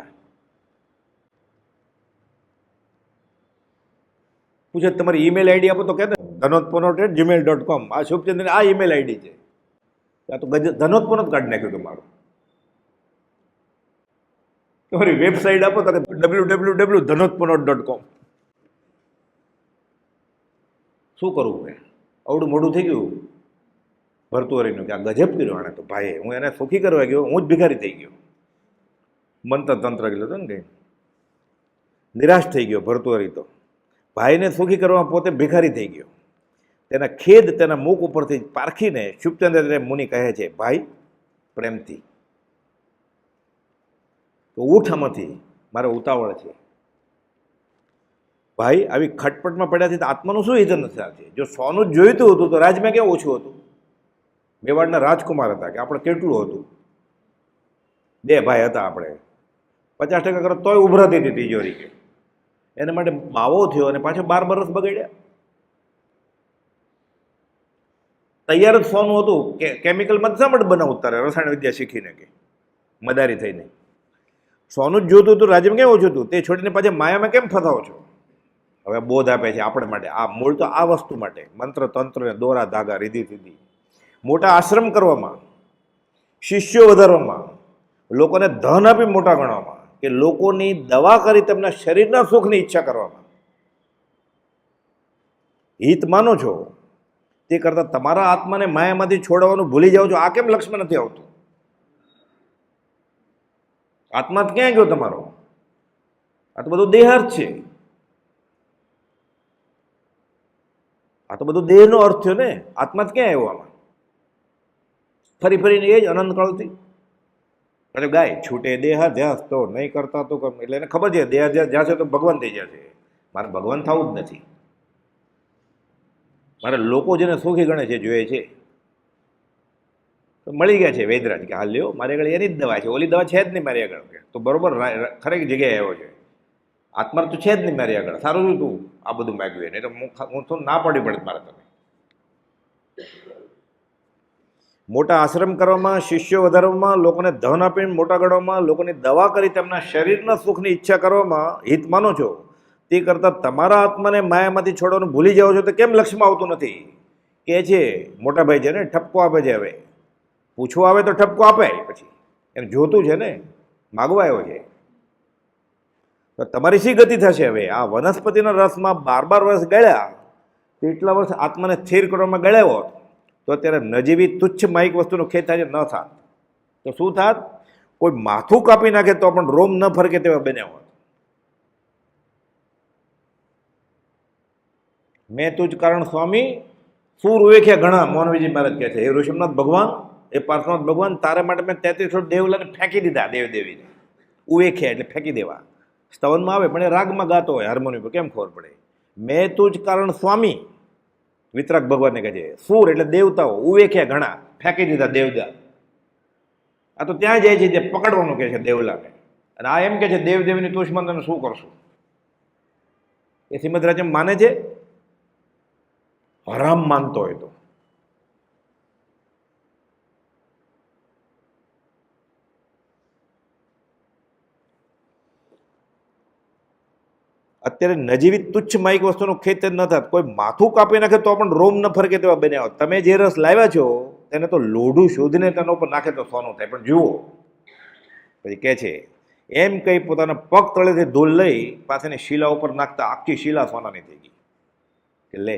પૂછે તમારી ઈમેલ આઈડી આપો, તો કહેતા dhanotpanot@gmail.com. આ શુભચંદ્ર આ ઈમેલ આઈડી છે. આ તો ધનોત્પનોત કાઢી નાખ્યું કે મારું. તમારી વેબસાઇટ આપો તો www.dhanotpanot.com. શું કરવું? મેં અવડું મોડું થઈ ગયું. ભર્તુહરીનું કે આ ગજબ કર્યો આણે તો ભાઈએ, હું એને સુખી કરવા ગયો, હું જ ભિખારી થઈ ગયો. મંત્ર તંત્ર ગયેલો હતો ને કંઈ, નિરાશ થઈ ગયો ભર્તુહરી તો. ભાઈને સુખી કરવામાં પોતે ભિખારી થઈ ગયો. તેના ખેદ તેના મુખ ઉપરથી પારખીને શુભચંદ્ર મુનિ કહે છે, ભાઈ પ્રેમથી તો ઉઠ આમાંથી, મારે ઉતાવળ છે. ભાઈ આવી ખટપટમાં પડ્યાથી આત્માનું શું હિત નથી છે? જો સોનું જ જોઈતું હતું તો રાજમાં કેવું ઓછું હતું? મેવાડના રાજકુમાર હતા કે આપણે કેટલું હતું? 2 ભાઈ હતા આપણે, 50% કરો તોય ઉભરાતી હતી તિજોરી કે. એના માટે બાવો થયો અને પાછો 12 વર્ષ બગાડ્યા. તૈયાર જ સોનું હતું કે કેમિકલમાં શા માટે બનાવવું તારે રસાયણ વિદ્યા શીખીને કે મદારી થઈને? સોનું જ જોતું હતું, રાજ્યમાં કેમ ઓછું હતું? તે છોડીને પાછા માયામાં કેમ ફસાવો છો? હવે બોધ આપે છે આપણે માટે. આ મૂળ તો આ વસ્તુ માટે, મંત્ર તંત્ર ને દોરા ધાગા રીધી સીધી. મોટા આશ્રમ કરવામાં, શિષ્યો વધારવામાં, લોકોને ધન આપી મોટા ગણવામાં, કે લોકોની દવા કરી તેમના શરીરના સુખની ઈચ્છા કરવામાં હિત માનો છો, તે કરતાં તમારા આત્માને માયામાંથી છોડવાનું ભૂલી જાઓ છો. આ કેમ લક્ષ્યમાં નથી આવતું? આત્મા ક્યાં ગયો તમારો? આ તો બધું દેહાર્થ છે. આ તો બધું દેહનો અર્થ થયો ને. આત્મા ક્યાં આવ્યો આમાં? ફરી ફરીને એ જ અનંત કાળથી એટલે ગાય છૂટે દેહાધ્યાસ તો નહીં કરતા તો કેમ? એટલે એને ખબર છે દેહાધ્યાસ જશે તો ભગવાન થઈ જશે. મારે ભગવાન થવું જ નથી. મારે લોકો જેને સુખી ગણે છે જોઈએ છે. તો મળી ગયા છે વૈદરાજ કે હાલ લ્યો, મારી આગળ એની જ દવા છે, ઓલી દવા છે જ નહીં મારી આગળ કે. તો બરોબર ખરેક જગ્યાએ આવ્યો છે. આત્મા તો છે જ નહીં મારી આગળ. સારું છું તું આ બધું માગ્યું એને, એટલે હું તો ના પડી પડે મારે. તમે મોટા આશ્રમ કરવામાં, શિષ્યો વધારવામાં, લોકોને ધન આપીને મોટા ગણવામાં, લોકોની દવા કરી તેમના શરીરના સુખની ઈચ્છા કરવામાં હિત માનો છો, તે કરતાં તમારા આત્માને માયામાંથી છોડવાનું ભૂલી જાઓ છો તો કેમ લક્ષ્યમાં આવતું નથી? કે છે મોટા ભાઈ છે ને, ઠપકો આપે છે. હવે પૂછવા આવે તો ઠપકો આપે, પછી એને જોતું છે ને, માગવા આવ્યો છે. તો તમારી શી ગતિ થશે? હવે આ વનસ્પતિના રસમાં 12 વર્ષ ગળ્યા, તેટલા વર્ષ આત્માને સ્થિર કરવામાં ગળ્યા હોત તો અત્યારે નજીવી તુચ્છ માહિક વસ્તુનો ખેત થાય ન થાત. તો શું થાત? કોઈ માથું કાપી નાખે તો પણ રોમ ન ફરકે તેવા બન્યા હોત. મેં તુજ કારણ સ્વામી સૂર ઉવેખ્યા ઘણા. મોહનવીજી મહારાજ કહે છે, હે ઋષભનાથ ભગવાન, એ પાર્શ્વનાથ ભગવાન, તારા માટે મેં 33 દેવલાને ફેંકી દીધા. દેવદેવીને ઉવેખ્યા એટલે ફેંકી દેવા. સ્તવનમાં આવે પણ એ રાગમાં ગાતો હોય, હાર્મોનિયમ પર કેમ ખબર પડે? મેં તુજ કારણ સ્વામી વિતરાગ ભગવાનને કહે છે. સૂર એટલે દેવતાઓ, ઉવેખ્યા ઘણા, ફેંકી દીધા દેવદા. આ તો ત્યાં જાય છે જે પકડવાનું કહે છે દેવલાને. અને આ એમ કે છે દેવદેવીની તુષ્મન તમે શું કરશું? એ શ્રીમદ રાજ્યમ માને છે? હરામ માનતો હોય તો અત્યારે નજીવી તુચ્છ માઇક વસ્તુનો ખેત જ ન થાત. કોઈ માથું કાપી નાખે તો પણ રોમ ન ફરકે તેવા બન્યા હોત. તમે જે રસ લાવ્યા છો તેને તો લોઢું શોધીને તેના ઉપર નાખે તો સોનું થાય. પણ જુઓ પછી કહે છે, એમ કહી પોતાના પગ તળેથી ધૂળ લઈ પાસેની શિલા ઉપર નાખતા આખી શિલા સોનાની થઈ ગઈ. કે લે,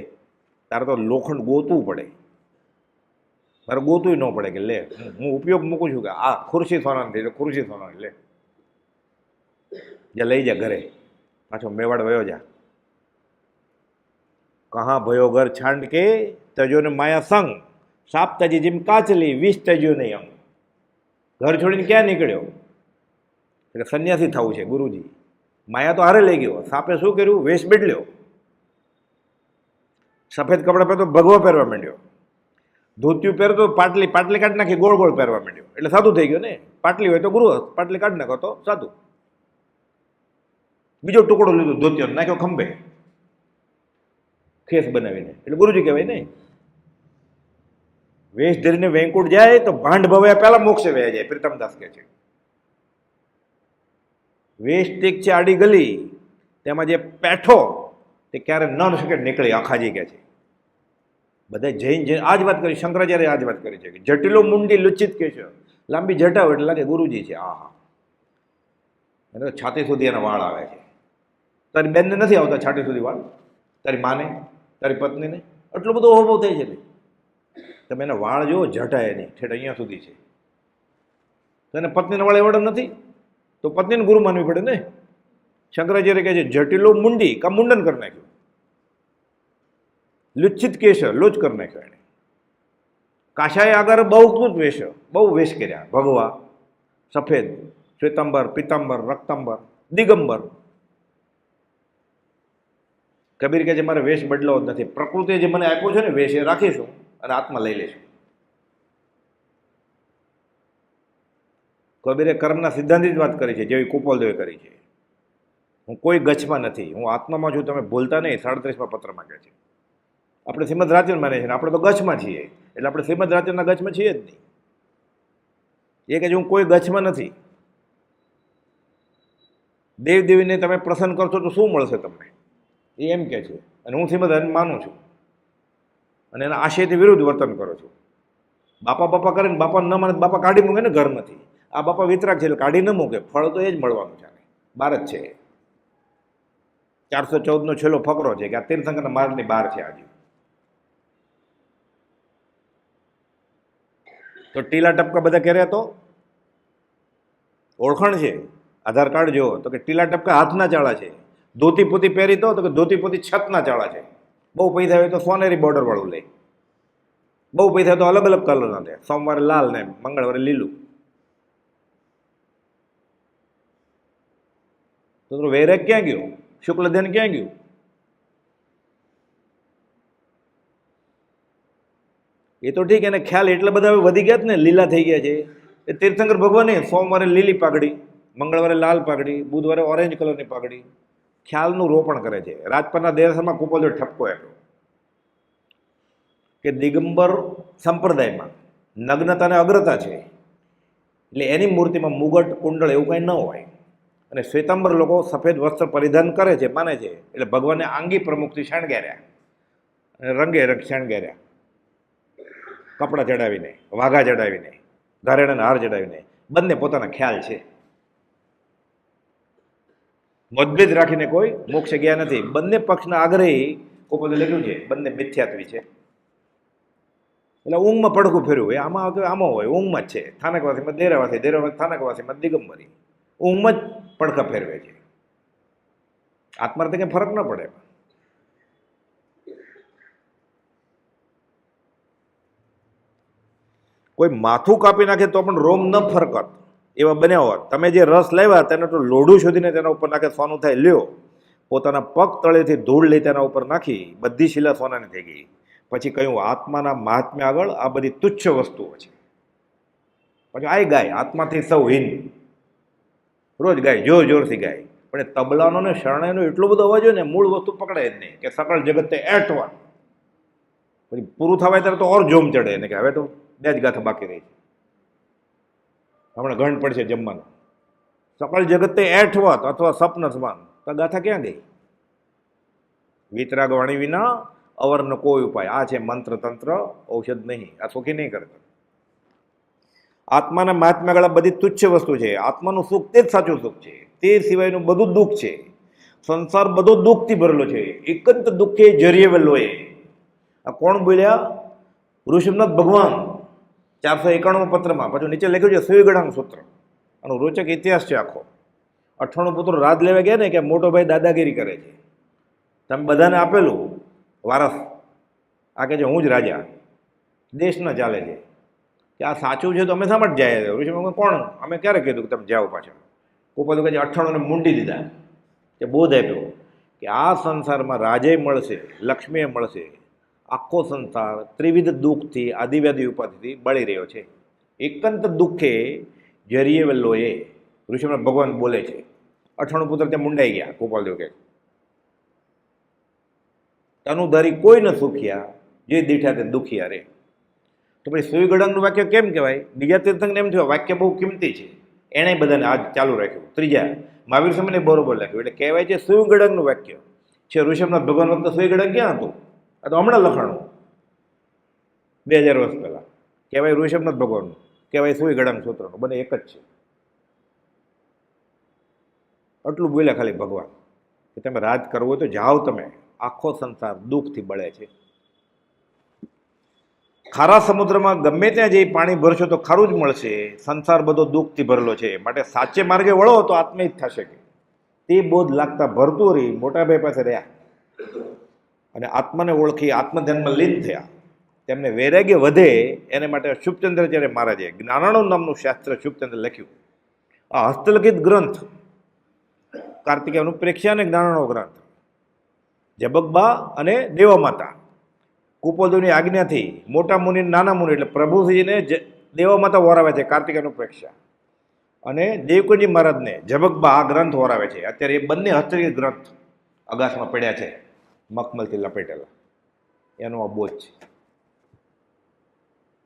તારે તો લોખંડ ગોતવું પડે, તારે ગોતવું ન પડે. કે લે, હું ઉપયોગ મૂકું છું કે આ ખુરશી સોનાની થઈ, ખુરશી સોનાની લે, જ્યાં લઈ જા ઘરે, પાછો મેવાડ વયો જા. કહા ભયો ઘર છાંડ કે તજો ને માયા સંગ, સાપ તજી જેમ કાચલી, વિષ તજ્યો નહીં અંગ. ઘર છોડીને ક્યાં નીકળ્યો? એટલે સંન્યાસી થવું છે ગુરુજી. માયા તો હારે લઈ ગયો. સાપે શું કર્યું? વેશ બદલ્યો. સફેદ કપડાં પહેરતો ભગવો પહેરવા માંડ્યો. ધોતિયું પહેરતો પાટલી કાઢી નાખી ગોળ ગોળ પહેરવા માંડ્યો. એટલે સાધુ થઈ ગયો ને. પાટલી હોય તો ગુરુ, પાટલી કાઢી નાખો તો સાધુ. બીજો ટુકડો લીધો ધોતિયો, નાખ્યો ખંભે ખેસ બનાવીને, એટલે ગુરુજી કહેવાય ને. વેશ ધરીને વેંકુટ જાય તો ભાંડ ભવ્યા પહેલા મોક્ષે વયા જાય. પ્રીતમદાસ કહે છે, વેશ ટેક છે આડી ગલી, તેમાં જે પેઠો તે ક્યારે ન શકે નીકળી. આખાજી કહે છે, બધા જૈન આ જ વાત કરી, શંકરાચાર્ય આ જ વાત કરી છે કે જટિલો મુંડી લુચિત કે છે, લાંબી જટાવ એટલે લાગે ગુરુજી છે. આ હા, એને તો છાતી સુધી એના વાળ આવે છે. તારી બેનને નથી આવતા છાતી સુધી વાળ? તારી માને, તારી પત્નીને? એટલો બધો અહોભાવ થાય છે ને. તમે એના વાળ જુઓ, જટાય નહીં, ઠેઠ અહીંયા સુધી છે. તો એને પત્નીના વાળ એવડા નથી, તો પત્નીને ગુરુ માનવી પડે ને. શંકરાચાર્ય કહે છે જટિલો મુંડી કા મુંડન કરી નાખ્યું, લુચ્છિત કેશ લોચ કરી નાખ્યો એને. કાશાએ આગળ બહુ વેશ, બહુ વેશ કર્યા, ભગવા, સફેદ, શ્વેતાંબર, પિતાંબર, રક્તાંબર, દિગંબર. કબીર કહે છે મારે વેશ બદલાવો જ નથી, પ્રકૃતિએ જે મને આપ્યો છે ને વેશ એ રાખીશું અને આત્મા લઈ લેશું. કબીરે કર્મના સિદ્ધાંતની જ વાત કરી છે, જેવી કુપોલદેવે કરી છે. હું કોઈ ગચ્છમાં નથી, હું આત્મામાં છું, તમે ભૂલતા નહીં. 37માં પત્રમાં કહે છે. આપણે શ્રીમદ રાજચંદ્ર માને છે ને આપણે તો ગચ્છમાં છીએ, એટલે આપણે શ્રીમદ રાજચંદ્રના ગચ્છમાં છીએ જ નહીં. એ કહે છે હું કોઈ ગચ્છમાં નથી. દેવદેવીને તમે પ્રસન્ન કરશો તો શું મળશે તમને, એ એમ કહે છે. અને હું શ્રીમદ રાજચંદ્ર માનું છું અને એના આશયથી વિરુદ્ધ વર્તન કરું છું. બાપા બાપા કરે ને બાપા ન માને, બાપા કાઢી મૂકે ને ઘરમાંથી. આ બાપા વિતરાગ છે એટલે કાઢી ન મૂકે, ફળ તો એ જ મળવાનું છે. બહાર જ છે. 414નો છેલ્લો ફકરો છે કે આ તીર્થંકરના માર્ગની બહાર છે આજે. તો ટીલા ટપકા બધા કર્યા તો ઓળખાણ છે, આધાર કાર્ડ જુઓ તો કે ટીલા ટપકા હાથના ચાળા છે. ધોતી પોતી પહેરી તો કે ધોતી પોતી છતના ચાળા છે. બહુ પૈસા હોય તો સોનેરી બોર્ડર વાળું લે, બહુ પૈસા તો અલગ અલગ કલરના લે, સોમવારે લાલ ને મંગળવારે લીલું. તો વૈરાગ ક્યાં ગયો, શુક્લ ધ્યાન ક્યાં ગયું? એ તો ઠીક, એને ખ્યાલ એટલા બધા વધી ગયા ને, લીલા થઈ ગયા છે. એ તીર્થંકર ભગવાને સોમવારે લીલી પાઘડી, મંગળવારે લાલ પાઘડી, બુધવારે ઓરેન્જ કલરની પાઘડી, ખ્યાલનું રોપણ કરે છે. રાજપરના દેરાસરમાં કુપોલદેવ ઠપકો આપ્યો કે દિગંબર સંપ્રદાયમાં નગ્નતાને અગ્રતા છે, એટલે એની મૂર્તિમાં મુગટ કુંડળ એવું કંઈ ન હોય. અને શ્વેતાંબર લોકો સફેદ વસ્ત્ર પરિધાન કરે છે, માને છે, એટલે ભગવાનને આંગી પ્રમુખથી શણગાર્યા અને રંગે રંગ શણગાર્યા, કપડાં ચડાવીને, વાઘા ચડાવીને, ઘરેણાના હાર ચડાવીને. બંને પોતાના ખ્યાલ છે, મતભેદ રાખીને કોઈ મોક્ષ ગયા નથી. બંને પક્ષના આગ્રહી કુપોલે લખ્યું છે, બંને મિથ્યાત્વી છે. એટલે ઊંઘમાં પડખું ફેરવું, એ આમાં હોય, ઊંઘમાં જ છે. સ્થાનકવાસીમાં દેરાવાસી, દેરાવાસી સ્થાનકવાસીમાં દિગંબરી, ઊંઘમાં જ પડખા ફેરવે છે. આત્માર્થે કંઈ ફરક ન પડે. કોઈ માથું કાપી નાખે તો પણ રોમ ન ફરકત એવા બન્યા હોત. તમે જે રસ લાવ્યા તેને તો લોઢું શોધીને તેના ઉપર નાખે સોનું થાય, લ્યો. પોતાના પગ તળેથી ધૂળ લઈ તેના ઉપર નાખી, બધી શિલા સોનાની થઈ ગઈ. પછી કહ્યું આત્માના મહાત્મ્ય આગળ આ બધી તુચ્છ વસ્તુઓ છે. પછી આય ગાય આત્માથી સૌ હીન, રોજ ગાય, જોર જોરથી ગાય. પણ એ તબલાનો ને શરણાઈનો એટલો બધો અવાજ હોય ને, મૂળ વસ્તુ પકડાય જ નહીં. કે સકળ જગત એટવા. પછી પૂરું થવાય ત્યારે તો ઓર જોમ ચડે ને કે હવે તો 2 જ ગાથા બાકી રહી છે, હમણાં ઘણ પડશે જમવાનું. સકળ જગતે એઠવત અથવા સપન સમાન, તો ગાથા ક્યાં ગઈ? વિતરાગ વાણી વિના અવરનો કોઈ ઉપાય. આ છે મંત્ર તંત્ર, ઔષધ નહીં. આ સુખી નહીં કરતો. આત્માના મહાત્મ્ય ગળા બધી તુચ્છ વસ્તુ છે. આત્માનું સુખ તે જ સાચું સુખ છે, તે સિવાયનું બધું દુઃખ છે. સંસાર બધો દુઃખથી ભરેલો છે. એકંત દુઃખે જરિયેવેલો. આ કોણ બોલ્યા? ઋષભનાથ ભગવાન 491 પત્રમાં. પાછું નીચે લખ્યું છે સુયગણાંગ સૂત્ર. આનો રોચક ઇતિહાસ છે આખો. 98 પુત્રો રાજ લેવા ગયા ને કે મોટો ભાઈ દાદાગીરી કરે છે, તમે બધાને આપેલું વારસ, આ કહે છે હું જ રાજા, દેશ ન ચાલે છે, કે આ સાચું છે તો અમે શા માટે જાય? ઋષિ કોણ? અમે ક્યારે કીધું કે તમે જાઓ પાછા? કુપોલે કહે છે 98ને મૂંડી દીધા, કે બોધ આપ્યો કે આ સંસારમાં રાજય મળશે, લક્ષ્મીએ મળશે. આખો સંસાર ત્રિવિધ દુઃખથી, આદિવ્યાધિ ઉપાધિથી બળી રહ્યો છે. એકંત દુઃખે જરિયેવેલોએ ઋષિમાં ભગવાન બોલે છે. 98 પુત્ર ત્યાં મુંડાઈ ગયા. કુપોલદેવ કહે તનુધારી કોઈ ન સુખિયા, જે દીઠા તે દુખિયા રે. તો પછી સુયગડાંગનું વાક્ય કેમ કહેવાય? બીજા તીર્થંકરને એમ થયું વાક્ય બહુ કિંમતી છે, એણે બધાને આજ ચાલુ રાખ્યું. ત્રીજા મહાવીર સ્વામીને બરોબર લખ્યું. એટલે કહેવાય છે સુયગડાંગનું વાક્ય છે. ઋષભનાથ ભગવાન વખતે સુયગડાંગ ક્યાં હતું? આ તો હમણાં લખાણું, 2000 વર્ષ પહેલાં. કહેવાય ઋષભનાથ ભગવાનનું, કહેવાય સુયગડાંગ સૂત્રનું, બંને એક જ છે. આટલું બોલ્યા ખાલી ભગવાન કે તમે રાજ કરવું હોય તો જાઓ તમે, આખો સંસાર દુઃખથી બળે છે. ખારા સમુદ્રમાં ગમે ત્યાં જઈ પાણી ભરશો તો ખારું જ મળશે. સંસાર બધો દુઃખથી ભરેલો છે, માટે સાચે માર્ગે વળો તો આત્મહિત થશે. કે તે બોધ લાગતા ભરતું રહી મોટાભાઈ પાસે રહ્યા અને આત્માને ઓળખી આત્મધ્યાનમાં લીન થયા. તેમને વૈરાગ્ય વધે એને માટે શુભચંદ્રાચાર્ય મહારાજે જ્ઞાનાણુ નામનું શાસ્ત્ર શુભચંદ્ર લખ્યું. આ હસ્તલિખિત ગ્રંથ કાર્તિકેય અનુપ્રેક્ષા અને જ્ઞાનાણો ગ્રંથ જબકબા અને દેવમાતા કુપોદેવની આજ્ઞાથી મોટા મુનિ નાના મુનિ એટલે પ્રભુજીને દેવમાતા વરાવે છે કાર્તિકેય અનુપ્રેક્ષા, અને દેવકુંજી મહારાજને જબકબા આ ગ્રંથ વરાવે છે. અત્યારે એ બંને હસ્તલિખિત ગ્રંથ અગાસમાં પડ્યા છે, મખમલથી લપેટેલા. એનો આ બોધ છે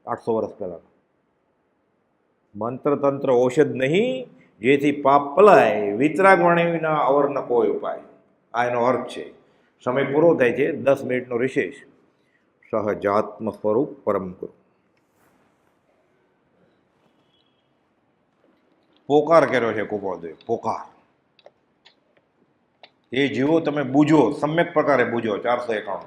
800 વર્ષ પહેલાનો. મંત્ર તંત્ર ઔષધ નહીં, જેથી પાપ પલાય, વિતરાગ વાણી વિના અવર ન કોઈ ઉપાય. આ એનો અર્થ છે. સમય પૂરો થાય છે, 10 મિનિટનો રિશેષ. સહજાત્મ સ્વરૂપ પરમ ગુરુ. પોકાર કર્યો છે કુપોદેવ, પોકાર. એ જીવો તમે બૂજો, સમ્યક પ્રકારે બૂજો 451.